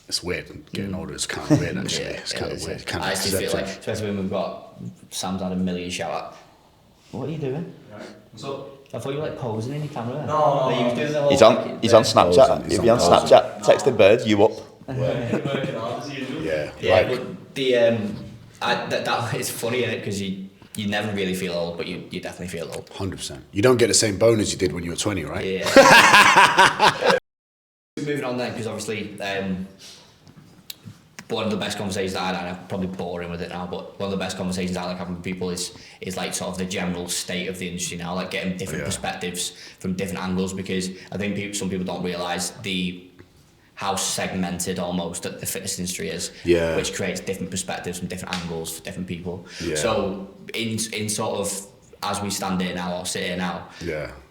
it's weird getting older. It's kind of weird actually. It's kind of weird. Kind I of actually feel like, especially when we've got Sam's had a million shout out. What are you doing? What's up? I thought you were like posing in your camera. No. Like, you was doing the whole he's on Snapchat. If you're on Snapchat, texting birds, you up. Working hard as usual. Yeah. Yeah, but the that it's funny, innit? Because you never really feel old, but you definitely feel old. 100%. You don't get the same bonus you did when you were 20, right? Yeah. Moving on then, because obviously one of the best conversations I had, and I'm probably boring with it now, but one of the best conversations I like having with people is like sort of the general state of the industry now, like getting different perspectives from different angles, because I think some people don't realise how segmented almost that the fitness industry is, which creates different perspectives from different angles for different people. Yeah. So in sort of, as we stand here now or sit here now,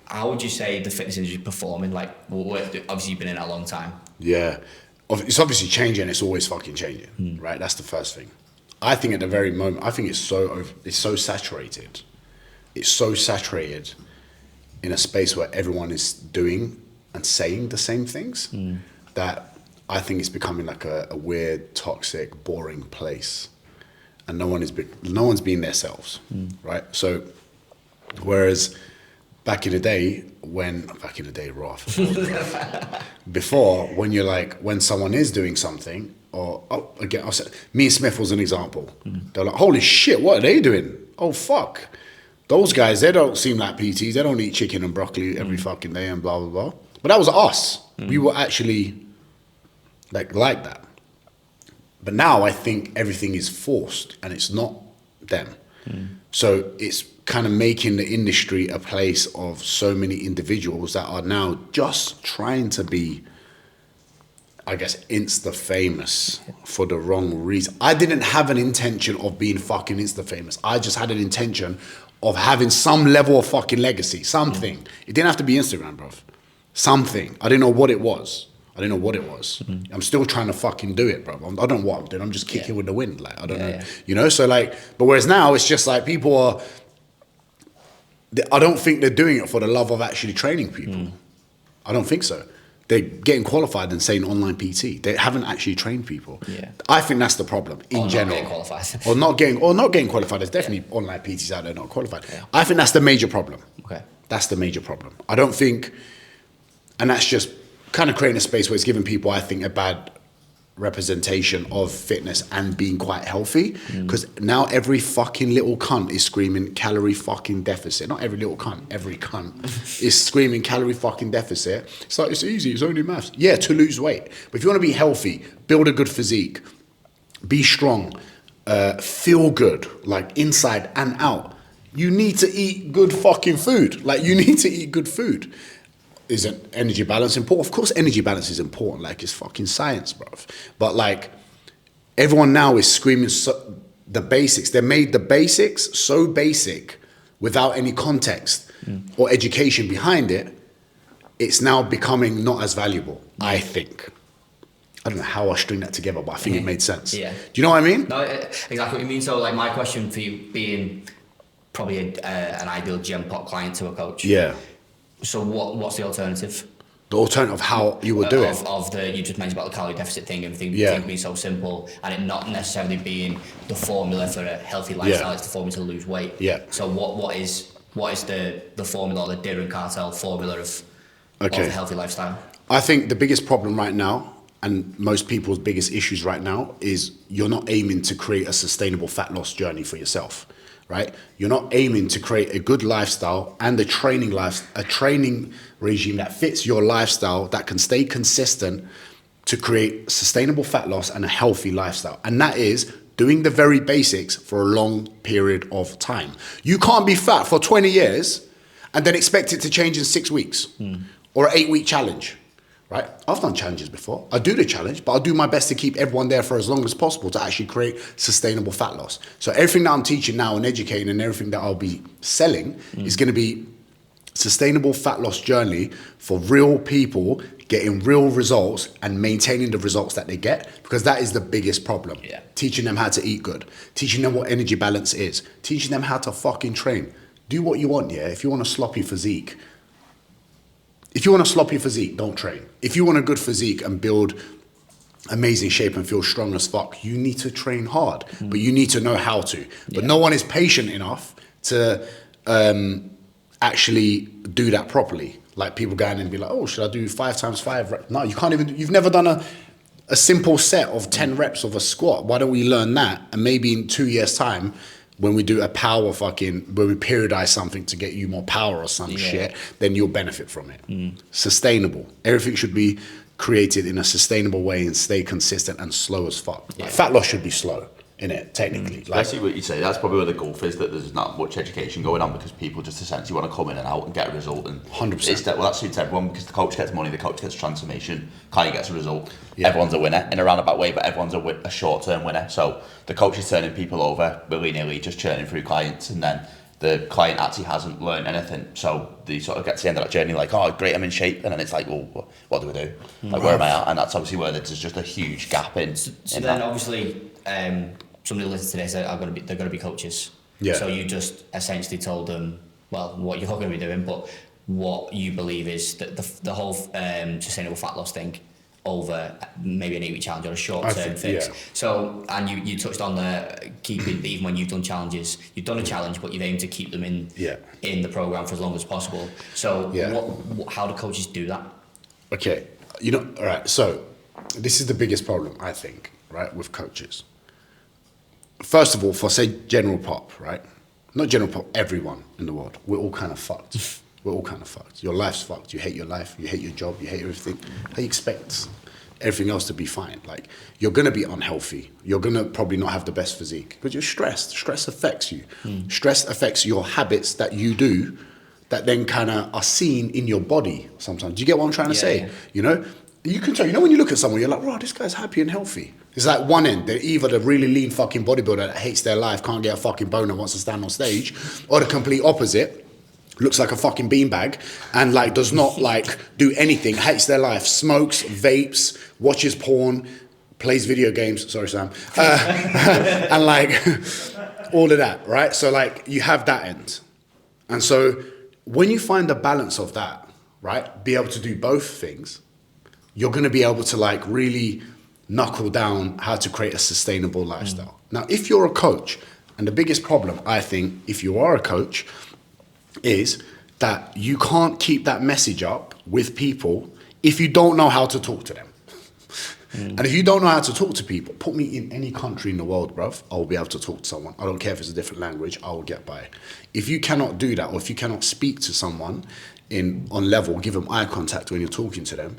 how would you say the fitness industry is performing? Like, obviously you've been in it a long time. Yeah. It's obviously changing. It's always fucking changing, right? That's the first thing. I think at the very moment, I think it's so saturated. It's so saturated in a space where everyone is doing and saying the same things that I think it's becoming like a weird, toxic, boring place, and no one's being themselves, right? So, whereas back in the day, Roth. Before, when you're like, when someone is doing something, or again, me and Smith was an example. They're like, holy shit, what are they doing? Oh fuck, those guys, they don't seem like PTs. They don't eat chicken and broccoli every fucking day and blah blah blah. But that was us. We were actually like that. But now I think everything is forced, and it's not them. So it's kind of making the industry a place of so many individuals that are now just trying to be, I guess, Insta famous for the wrong reason. I didn't have an intention of being fucking Insta famous. I just had an intention of having some level of fucking legacy, something. It didn't have to be Instagram, bruv. Something. I didn't know what it was. I'm still trying to fucking do it, bro. I don't know what I'm doing. I'm just kicking with the wind. Like, I don't know. You know? So like, but whereas now it's just like people are, I don't think they're doing it for the love of actually training people. I don't think so. They're getting qualified and saying online PT. They haven't actually trained people. I think that's the problem in general. Not getting qualified. There's definitely online PTs out there not qualified. I think that's the major problem. That's the major problem. I don't think, and that's just kind of creating a space where it's giving people, I think, a bad representation of fitness and being quite healthy, because now every fucking little cunt is screaming calorie fucking deficit. Not every little cunt, every cunt is screaming calorie fucking deficit. It's like, it's easy, it's only maths. Yeah, to lose weight. But if you want to be healthy, build a good physique, be strong, feel good, like inside and out, you need to eat good fucking food. Like, you need to eat good food. Isn't energy balance important? Of course energy balance is important, like it's fucking science, bruv. But like, everyone now is screaming the basics. They made the basics so basic without any context or education behind it. It's now becoming not as valuable, I think. I don't know how I string that together, but I think it made sense. Do you know what I mean? No, exactly what you mean. So like, my question for you being probably an ideal gym pot client to a coach. So what's the alternative? The alternative of how you would do it? You just mentioned about the calorie deficit thing, everything being so simple, and it not necessarily being the formula for a healthy lifestyle, it's the formula to lose weight. So what is the formula, or the Diren Kartal formula of a healthy lifestyle? I think the biggest problem right now, and most people's biggest issues right now, is you're not aiming to create a sustainable fat loss journey for yourself. Right? You're not aiming to create a good lifestyle and a training regime that fits your lifestyle, that can stay consistent to create sustainable fat loss and a healthy lifestyle. And that is doing the very basics for a long period of time. You can't be fat for 20 years and then expect it to change in 6 weeks or an 8-week challenge, right? I've done challenges before. I do the challenge, but I'll do my best to keep everyone there for as long as possible to actually create sustainable fat loss. So everything that I'm teaching now and educating and everything that I'll be selling is going to be sustainable fat loss journey for real people getting real results and maintaining the results that they get, because that is the biggest problem. Yeah. Teaching them how to eat good, teaching them what energy balance is, teaching them how to fucking train. Do what you want, yeah? If you want a sloppy physique, don't train. If you want a good physique and build amazing shape and feel strong as fuck, you need to train hard, but you need to know how to. But no one is patient enough to actually do that properly. Like people going in and be like, oh, should I do 5 times 5 reps? No, you can't even, you've never done a simple set of 10 reps of a squat. Why don't we learn that? And maybe in 2 years' time, when we do a power when we periodize something to get you more power or some shit, then you'll benefit from it. Sustainable. Everything should be created in a sustainable way and stay consistent and slow as fuck. Like, fat loss should be slow, innit, technically. I see what you say. That's probably where the gulf is, that there's not much education going on because people just essentially want to come in and out and get a result. And 100%. That suits everyone because the coach gets money, the coach gets transformation, client gets a result. Everyone's a winner in a roundabout way, but everyone's a short-term winner. So the coach is turning people over willy-nilly, just churning through clients, and then the client actually hasn't learned anything. So they sort of get to the end of that journey like, oh, great, I'm in shape. And then it's like, well, what do we do? Like, where am I at? And that's obviously where there's just a huge gap in. So then obviously, somebody listening to this, they're going to be coaches. Yeah. So you just essentially told them, well, what you're going to be doing, but what you believe is that the whole sustainable fat loss thing over maybe an 8-week challenge or a short-term fix. Yeah. So, and you touched on the keeping, even when you've done challenges, you've done a challenge, but you've aimed to keep them in the program for as long as possible. So how do coaches do that? Okay, all right, so this is the biggest problem, I think, right, with coaches. First of all, for say general pop, right? Not general pop, everyone in the world, we're all kind of fucked. We're all kind of fucked. Your life's fucked. You hate your life. You hate your job. You hate everything. How you expect everything else to be fine? Like, you're going to be unhealthy. You're going to probably not have the best physique because you're stressed. Stress affects you. Stress affects your habits that you do that then kind of are seen in your body sometimes. Do you get what I'm trying to say? Yeah. You know, you can tell, when you look at someone, you're like, wow, this guy's happy and healthy. It's like one end. They're either the really lean fucking bodybuilder that hates their life, can't get a fucking boner, wants to stand on stage, or the complete opposite. Looks like a fucking beanbag and like does not like do anything, hates their life, smokes, vapes, watches porn, plays video games, sorry Sam, and like all of that, right? So like you have that end. And so when you find the balance of that, right, be able to do both things, you're gonna be able to like really knuckle down how to create a sustainable lifestyle. Now, if you're a coach, and the biggest problem I think, if you are a coach, is that you can't keep that message up with people if you don't know how to talk to them. And if you don't know how to talk to people, put me in any country in the world, bruv, I'll be able to talk to someone. I don't care if it's a different language, I will get by. If you cannot do that, or if you cannot speak to someone on level, give them eye contact when you're talking to them,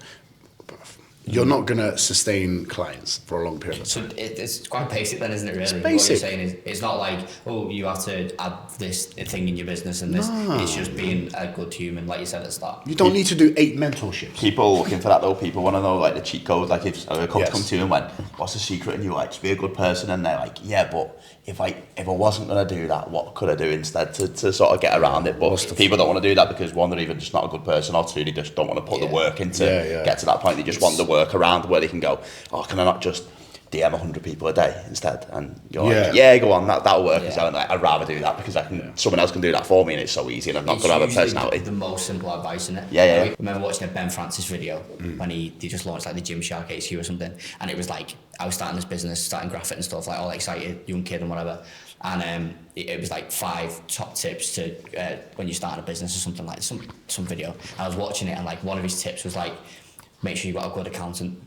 bruv, you're not going to sustain clients for a long period of time. So it's quite basic then, isn't it, really? It's basic. What you're saying is, it's not like, oh, you have to add this thing in your business and this. No. It's just being a good human, like you said at the start. You don't need to do 8 mentorships. People looking for that though, people want to know like the cheat code. Like if a coach come to you and went, what's the secret? And you're like, just be a good person. And they're like, yeah, but if I wasn't going to do that, what could I do instead to sort of get around it? But people don't want to do that because one, they're either just not a good person, or two, they just don't want to put the work in to get to that point. They just want the work around where they can go, oh, can I not just DM 100 people a day instead? And you're like, yeah, go on, that'll work. So like, I'd rather do that because someone else can do that for me and it's so easy and I'm not going to have a personality. The most simple advice in it. I remember watching a Ben Francis video when he just launched like the Gymshark HQ or something, and it was like, I was starting this business, starting Graphfit and stuff, like all excited, young kid and whatever, and it was like 5 top tips to when you start a business or something, like some video. I was watching it and like one of his tips was like, make sure you've got a good accountant.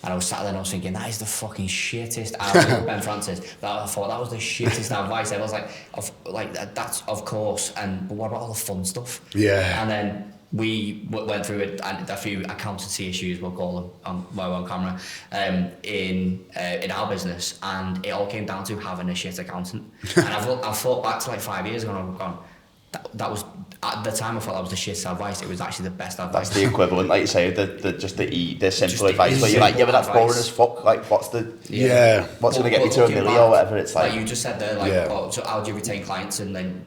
And I was sat there and I was thinking, that is the fucking shittest. I was Ben Francis. I thought that was the shittest advice. I was like, that's of course. But what about all the fun stuff? Yeah. And then we went through a few accountancy issues, we'll call them while we're on camera, in our business, and it all came down to having a shit accountant. And I've thought back to like 5 years ago, and I've gone, that was at the time I thought that was the shittest advice. It was actually the best advice. That's the equivalent, like you say, the simple advice where you're like, yeah, but that's advice. boring as fuck. Like, what's Yeah. what's going to get me to a million or whatever? It's like you just said there, like, Yeah. oh, so how do you retain clients? And then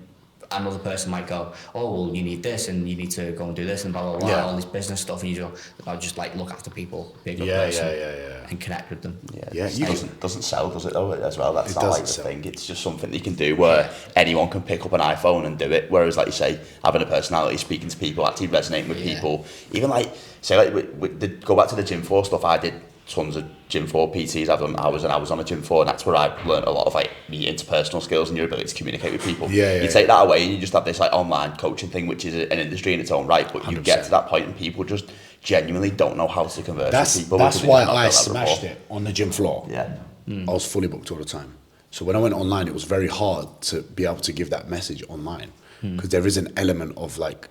another person might go, oh, well, you need this and you need to go and do this and blah, blah, blah, Yeah. all this business stuff. And you go, I'll just like look after people, be a good Yeah, person yeah. and connect with them. Yeah, it doesn't sell, does it though, as well? That's It not doesn't like the sell. thing. It's just something you can do where anyone can pick up an iPhone and do it. Whereas, like you say, having a personality, speaking to people, actually resonating with people, even like, say, like, go back to the Gym 4 stuff, I did tons of Gym 4 PTs, I've done hours and hours on a Gym 4, and that's where I've learned a lot of like the interpersonal skills and your ability to communicate with people. You take that away and you just have this like online coaching thing, which is an industry in its own right, but you 100%. get to that point and people just genuinely don't know how to converse with people. That's because why they've not I built that smashed rapport. it on the gym floor. Yeah. I was fully booked all the time. So when I went online, it was very hard to be able to give that message online because there is an element of like,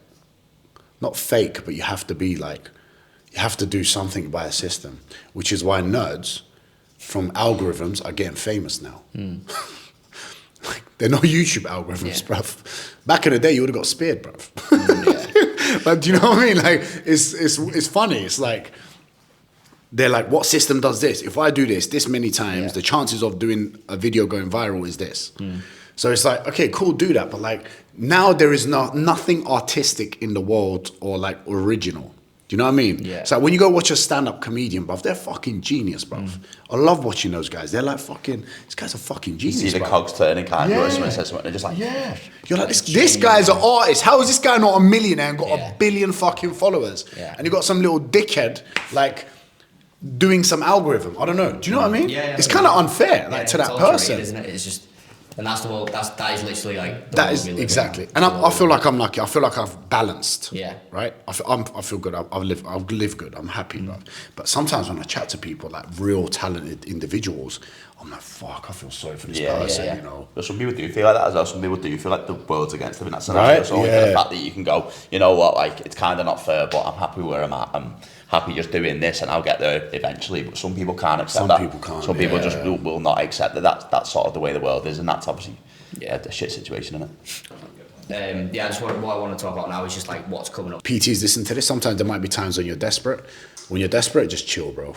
not fake, but you have to be like, you have to do something by a system, which is why nerds from algorithms are getting famous now. Like, they're not YouTube algorithms, bruv. Back in the day, you would have got speared, bruv. But do you know what I mean? Like, it's funny. It's like, they're like, what system does this? If I do this many times, the chances of doing a video going viral is this. So it's like, okay, cool, do that. But like, now there is nothing artistic in the world or like original. Do you know what I mean? Yeah. So when you go watch a stand-up comedian, bruv, they're fucking genius, bruv. I love watching those guys. They're like fucking, this guy's a fucking You genius, see the bruv. cogs turning, kind of, Yeah. or someone says something, they're just like, Yeah. You're like, this guy's an artist. How is this guy not a millionaire and got Yeah. a billion fucking followers? Yeah. And you got some little dickhead, like, doing some algorithm. I don't know. Do you know what I mean? Yeah, it's kind of unfair, like, Yeah, to it's that all curated, person. isn't it? It's just, and that's the world. That is literally like the That world is we live in exactly, now. and It's the I world feel we like I'm lucky. I feel like I've balanced. Yeah. Right. I feel good. I'll live good. I'm happy, bruv. But sometimes when I chat to people, like real talented individuals, I'm like, fuck. I feel sorry for this person. You know. But some people do feel like that as well. Some people do feel like the world's against them in that scenario. Right, So yeah. the fact that you can go, you know what, like it's kind of not fair, but I'm happy where I'm at. I'm happy just doing this, and I'll get there eventually. But some people can't accept Some that. people can't, Some people yeah. just will not accept that. That's sort of the way the world is, and that's obviously a shit situation, isn't it? just what I want to talk about now is just like what's coming up. PTs listen to this. Sometimes there might be times when you're desperate. When you're desperate, just chill, bro.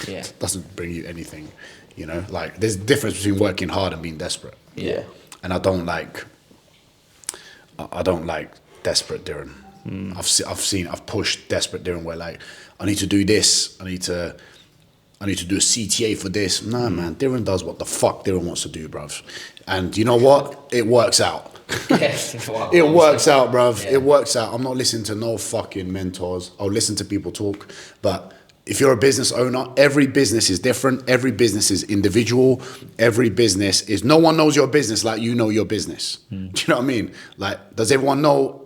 Yeah. Doesn't bring you anything. You know, like there's a difference between working hard and being desperate. Yeah. And I don't like desperate Diren. I've pushed desperate Diren where like I need to do this. I need to do a CTA for this. Nah, man. Diren does what the fuck Diren wants to do, bruv. And you know what? It works out. It works out, bruv. Yeah. It works out. I'm not listening to no fucking mentors. I'll listen to people talk. But if you're a business owner, every business is different. Every business is individual. Every business is, no one knows your business like you know your business. Do you know what I mean? Like, does everyone know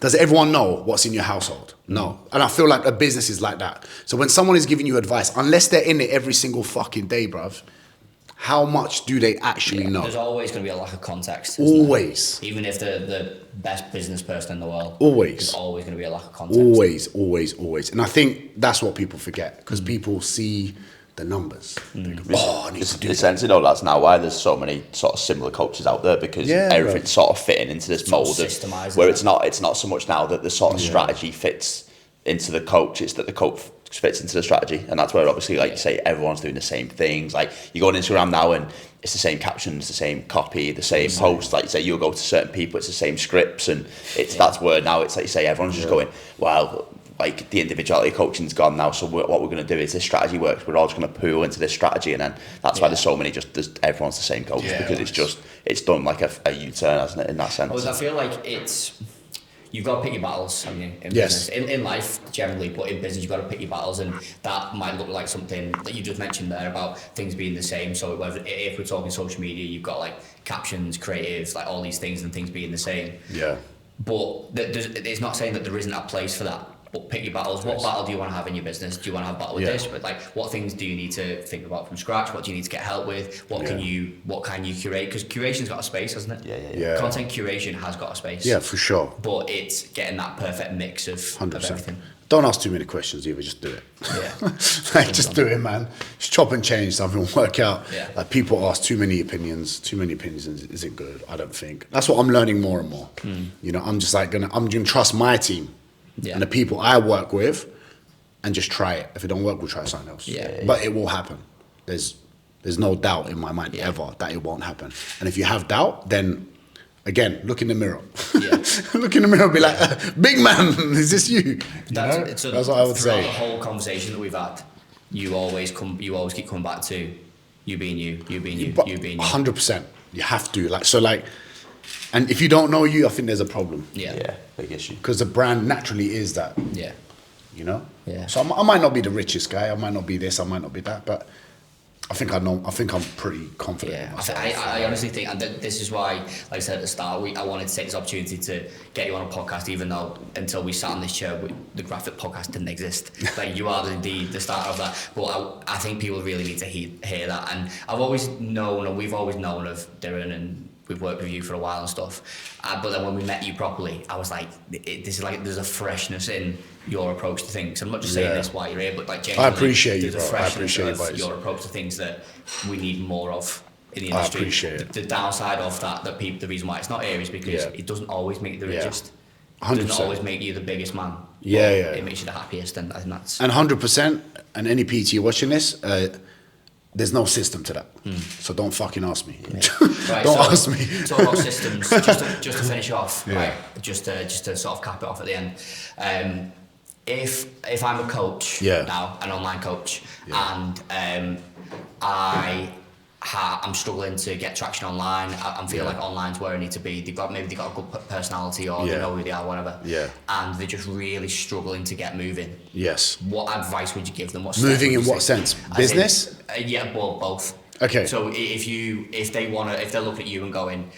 Does everyone know what's in your household? No. And I feel like a business is like that. So when someone is giving you advice, unless they're in it every single fucking day, bruv, how much do they actually know? There's always going to be a lack of context. isn't there? Always. Even if the best business person in the world. Always. There's always going to be a lack of context. Always. And I think that's what people forget because people see the numbers. They go, I need to do that. Essentially, though, that's now why there's so many sort of similar coaches out there because everything's sort of fitting into this mold of systemising where it. it's not so much now that the sort of strategy fits into the coach, it's that the coach fits into the strategy, and that's where obviously, like you say, everyone's doing the same things. Like you go on Instagram now and it's the same captions, the same copy, the same posts. Like you say, you'll go to certain people, it's the same scripts, and that's where now it's like you say, everyone's just going, well, like the individuality coaching's gone now, so what we're going to do is this strategy works, we're all just going to pool into this strategy, and then that's why there's so many everyone's the same coach because it's done like a U-turn, hasn't it, in that sense. I feel like you've got to pick your battles, I mean, in business. In life, generally, but in business, you've got to pick your battles, and that might look like something that you just mentioned there about things being the same. So if we're talking social media, you've got like captions, creatives, like all these things and things being the same. Yeah. But it's not saying that there isn't a place for that. But pick your battles. What battle do you want to have in your business? Do you want to have a battle with this? But like, what things do you need to think about from scratch? What do you need to get help with? What can you curate? Because curation's got a space, hasn't it? Yeah. Content curation has got a space. Yeah, for sure. But it's getting that perfect mix of 100%. everything. don't ask too many questions either. Just do it. Yeah. Like, just do it, man. Just chop and change something will work out. Yeah. Like, people ask too many opinions. Too many opinions isn't good. I don't think. That's what I'm learning more and more. You know, I'm just like I'm gonna trust my team and the people I work with, and just try it. If it don't work, we'll try something else. Yeah. But it will happen. There's no doubt in my mind ever that it won't happen. And if you have doubt, then again, look in the mirror. Yeah. Look in the mirror and be like, big man, is this you? That's what I would say. Throughout the whole conversation that we've had, you always keep coming back to you being you, you being you, you being you. 100%. You have to. And if you don't know you, I think there's a problem. Yeah, big issue. Because the brand naturally is that. Yeah. You know? Yeah. So I might not be the richest guy, I might not be this, I might not be that, but I think I'm pretty confident in myself. I honestly think, and this is why, like I said at the start, I wanted to take this opportunity to get you on a podcast, even though until we sat on this chair, the Graphfit podcast didn't exist. Like, you are indeed the start of that. But I think people really need to hear that. And I've always known, and we've always known of Diren, and we've worked with you for a while and stuff. But then when we met you properly, I was like, this is like, there's a freshness in your approach to things. I'm not just saying this while you're here, but like, genuinely, I appreciate you, there's bro. a I freshness appreciate of your approach to things that we need more of in the industry. I appreciate it. The downside of that people, the reason why it's not here is because it doesn't always make you the richest. 100%. It doesn't always make you the biggest man. It makes you the happiest, and I think that's... And 100%, and any PT watching this, there's no system to that. So don't fucking ask me. Right, don't ask me. Talk about systems, just to finish off, right? Just to sort of cap it off at the end. If I'm a coach now, an online coach, and I'm struggling to get traction online, I'm feeling like online's where I need to be. They've got a good personality, or they know who they are, whatever. Yeah. And they're just really struggling to get moving. Yes. What advice would you give them? Moving in what sense? Business? Well, both. Okay. So if they're looking at you and going,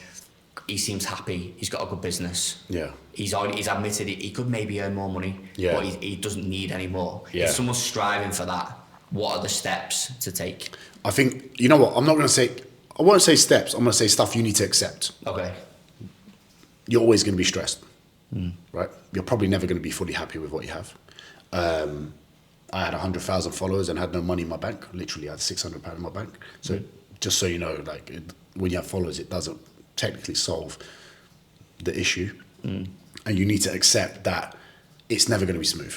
he seems happy, he's got a good business. Yeah. He's admitted he could maybe earn more money, but he doesn't need any more. Yeah. If someone's striving for that, what are the steps to take? I think, you know what, I won't say steps, I'm going to say stuff you need to accept. Okay. You're always going to be stressed, right? You're probably never going to be fully happy with what you have. I had 100,000 followers and had no money in my bank. Literally, I had £600 in my bank. So just so you know, like, when you have followers, it doesn't technically solve the issue. And you need to accept that it's never going to be smooth.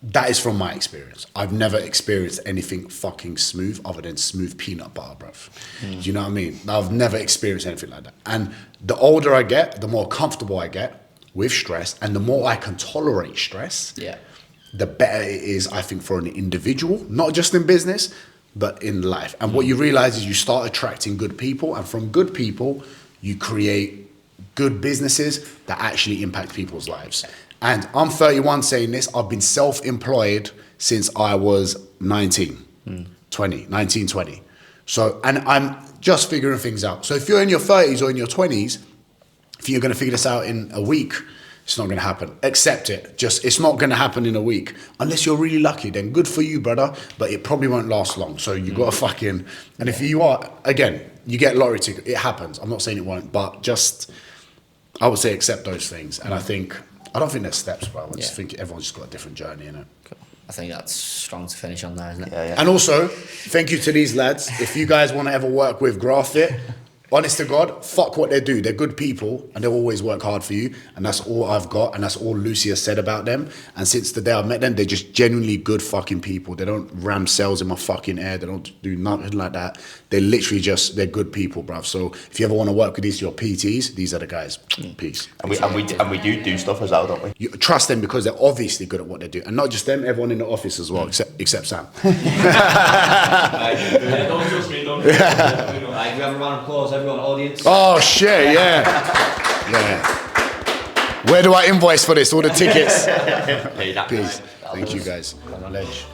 That is from my experience. I've never experienced anything fucking smooth other than smooth peanut butter, bruv. Do you know what I mean? I've never experienced anything like that. And the older I get, the more comfortable I get with stress, and the more I can tolerate stress, the better it is, I think, for an individual, not just in business, but in life. And what you realize is you start attracting good people, and from good people, you create good businesses that actually impact people's lives. And I'm 31 saying this, I've been self-employed since I was 19. So, and I'm just figuring things out. So if you're in your 30s or in your 20s, if you're going to figure this out in a week, it's not going to happen. Accept it. It's not going to happen in a week. Unless you're really lucky, then good for you, brother. But it probably won't last long. So you got to fucking... And if you are, again, you get lottery ticket. It happens. I'm not saying it won't, but just, I would say accept those things. And I don't think there's steps, bro. I just think everyone's just got a different journey, innit? Cool. I think that's strong to finish on there, isn't it? And also, thank you to these lads. If you guys want to ever work with Graphfit, honest to God, fuck what they do. They're good people and they'll always work hard for you. And that's all I've got. And that's all Lucy has said about them. And since the day I met them, they're just genuinely good fucking people. They don't ram cells in my fucking air. They don't do nothing like that. They're literally they're good people, bruv. So if you ever want to work with your PTs, these are the guys. Peace. And we do stuff as well, don't we? You trust them because they're obviously good at what they do. And not just them, everyone in the office as well, except Sam. Don't trust me, don't trust me. Right, we have a round of applause, everyone, audience. Oh shit, yeah. Where do I invoice for this? All the tickets. Pay that. Peace. Thank you guys. Ledge.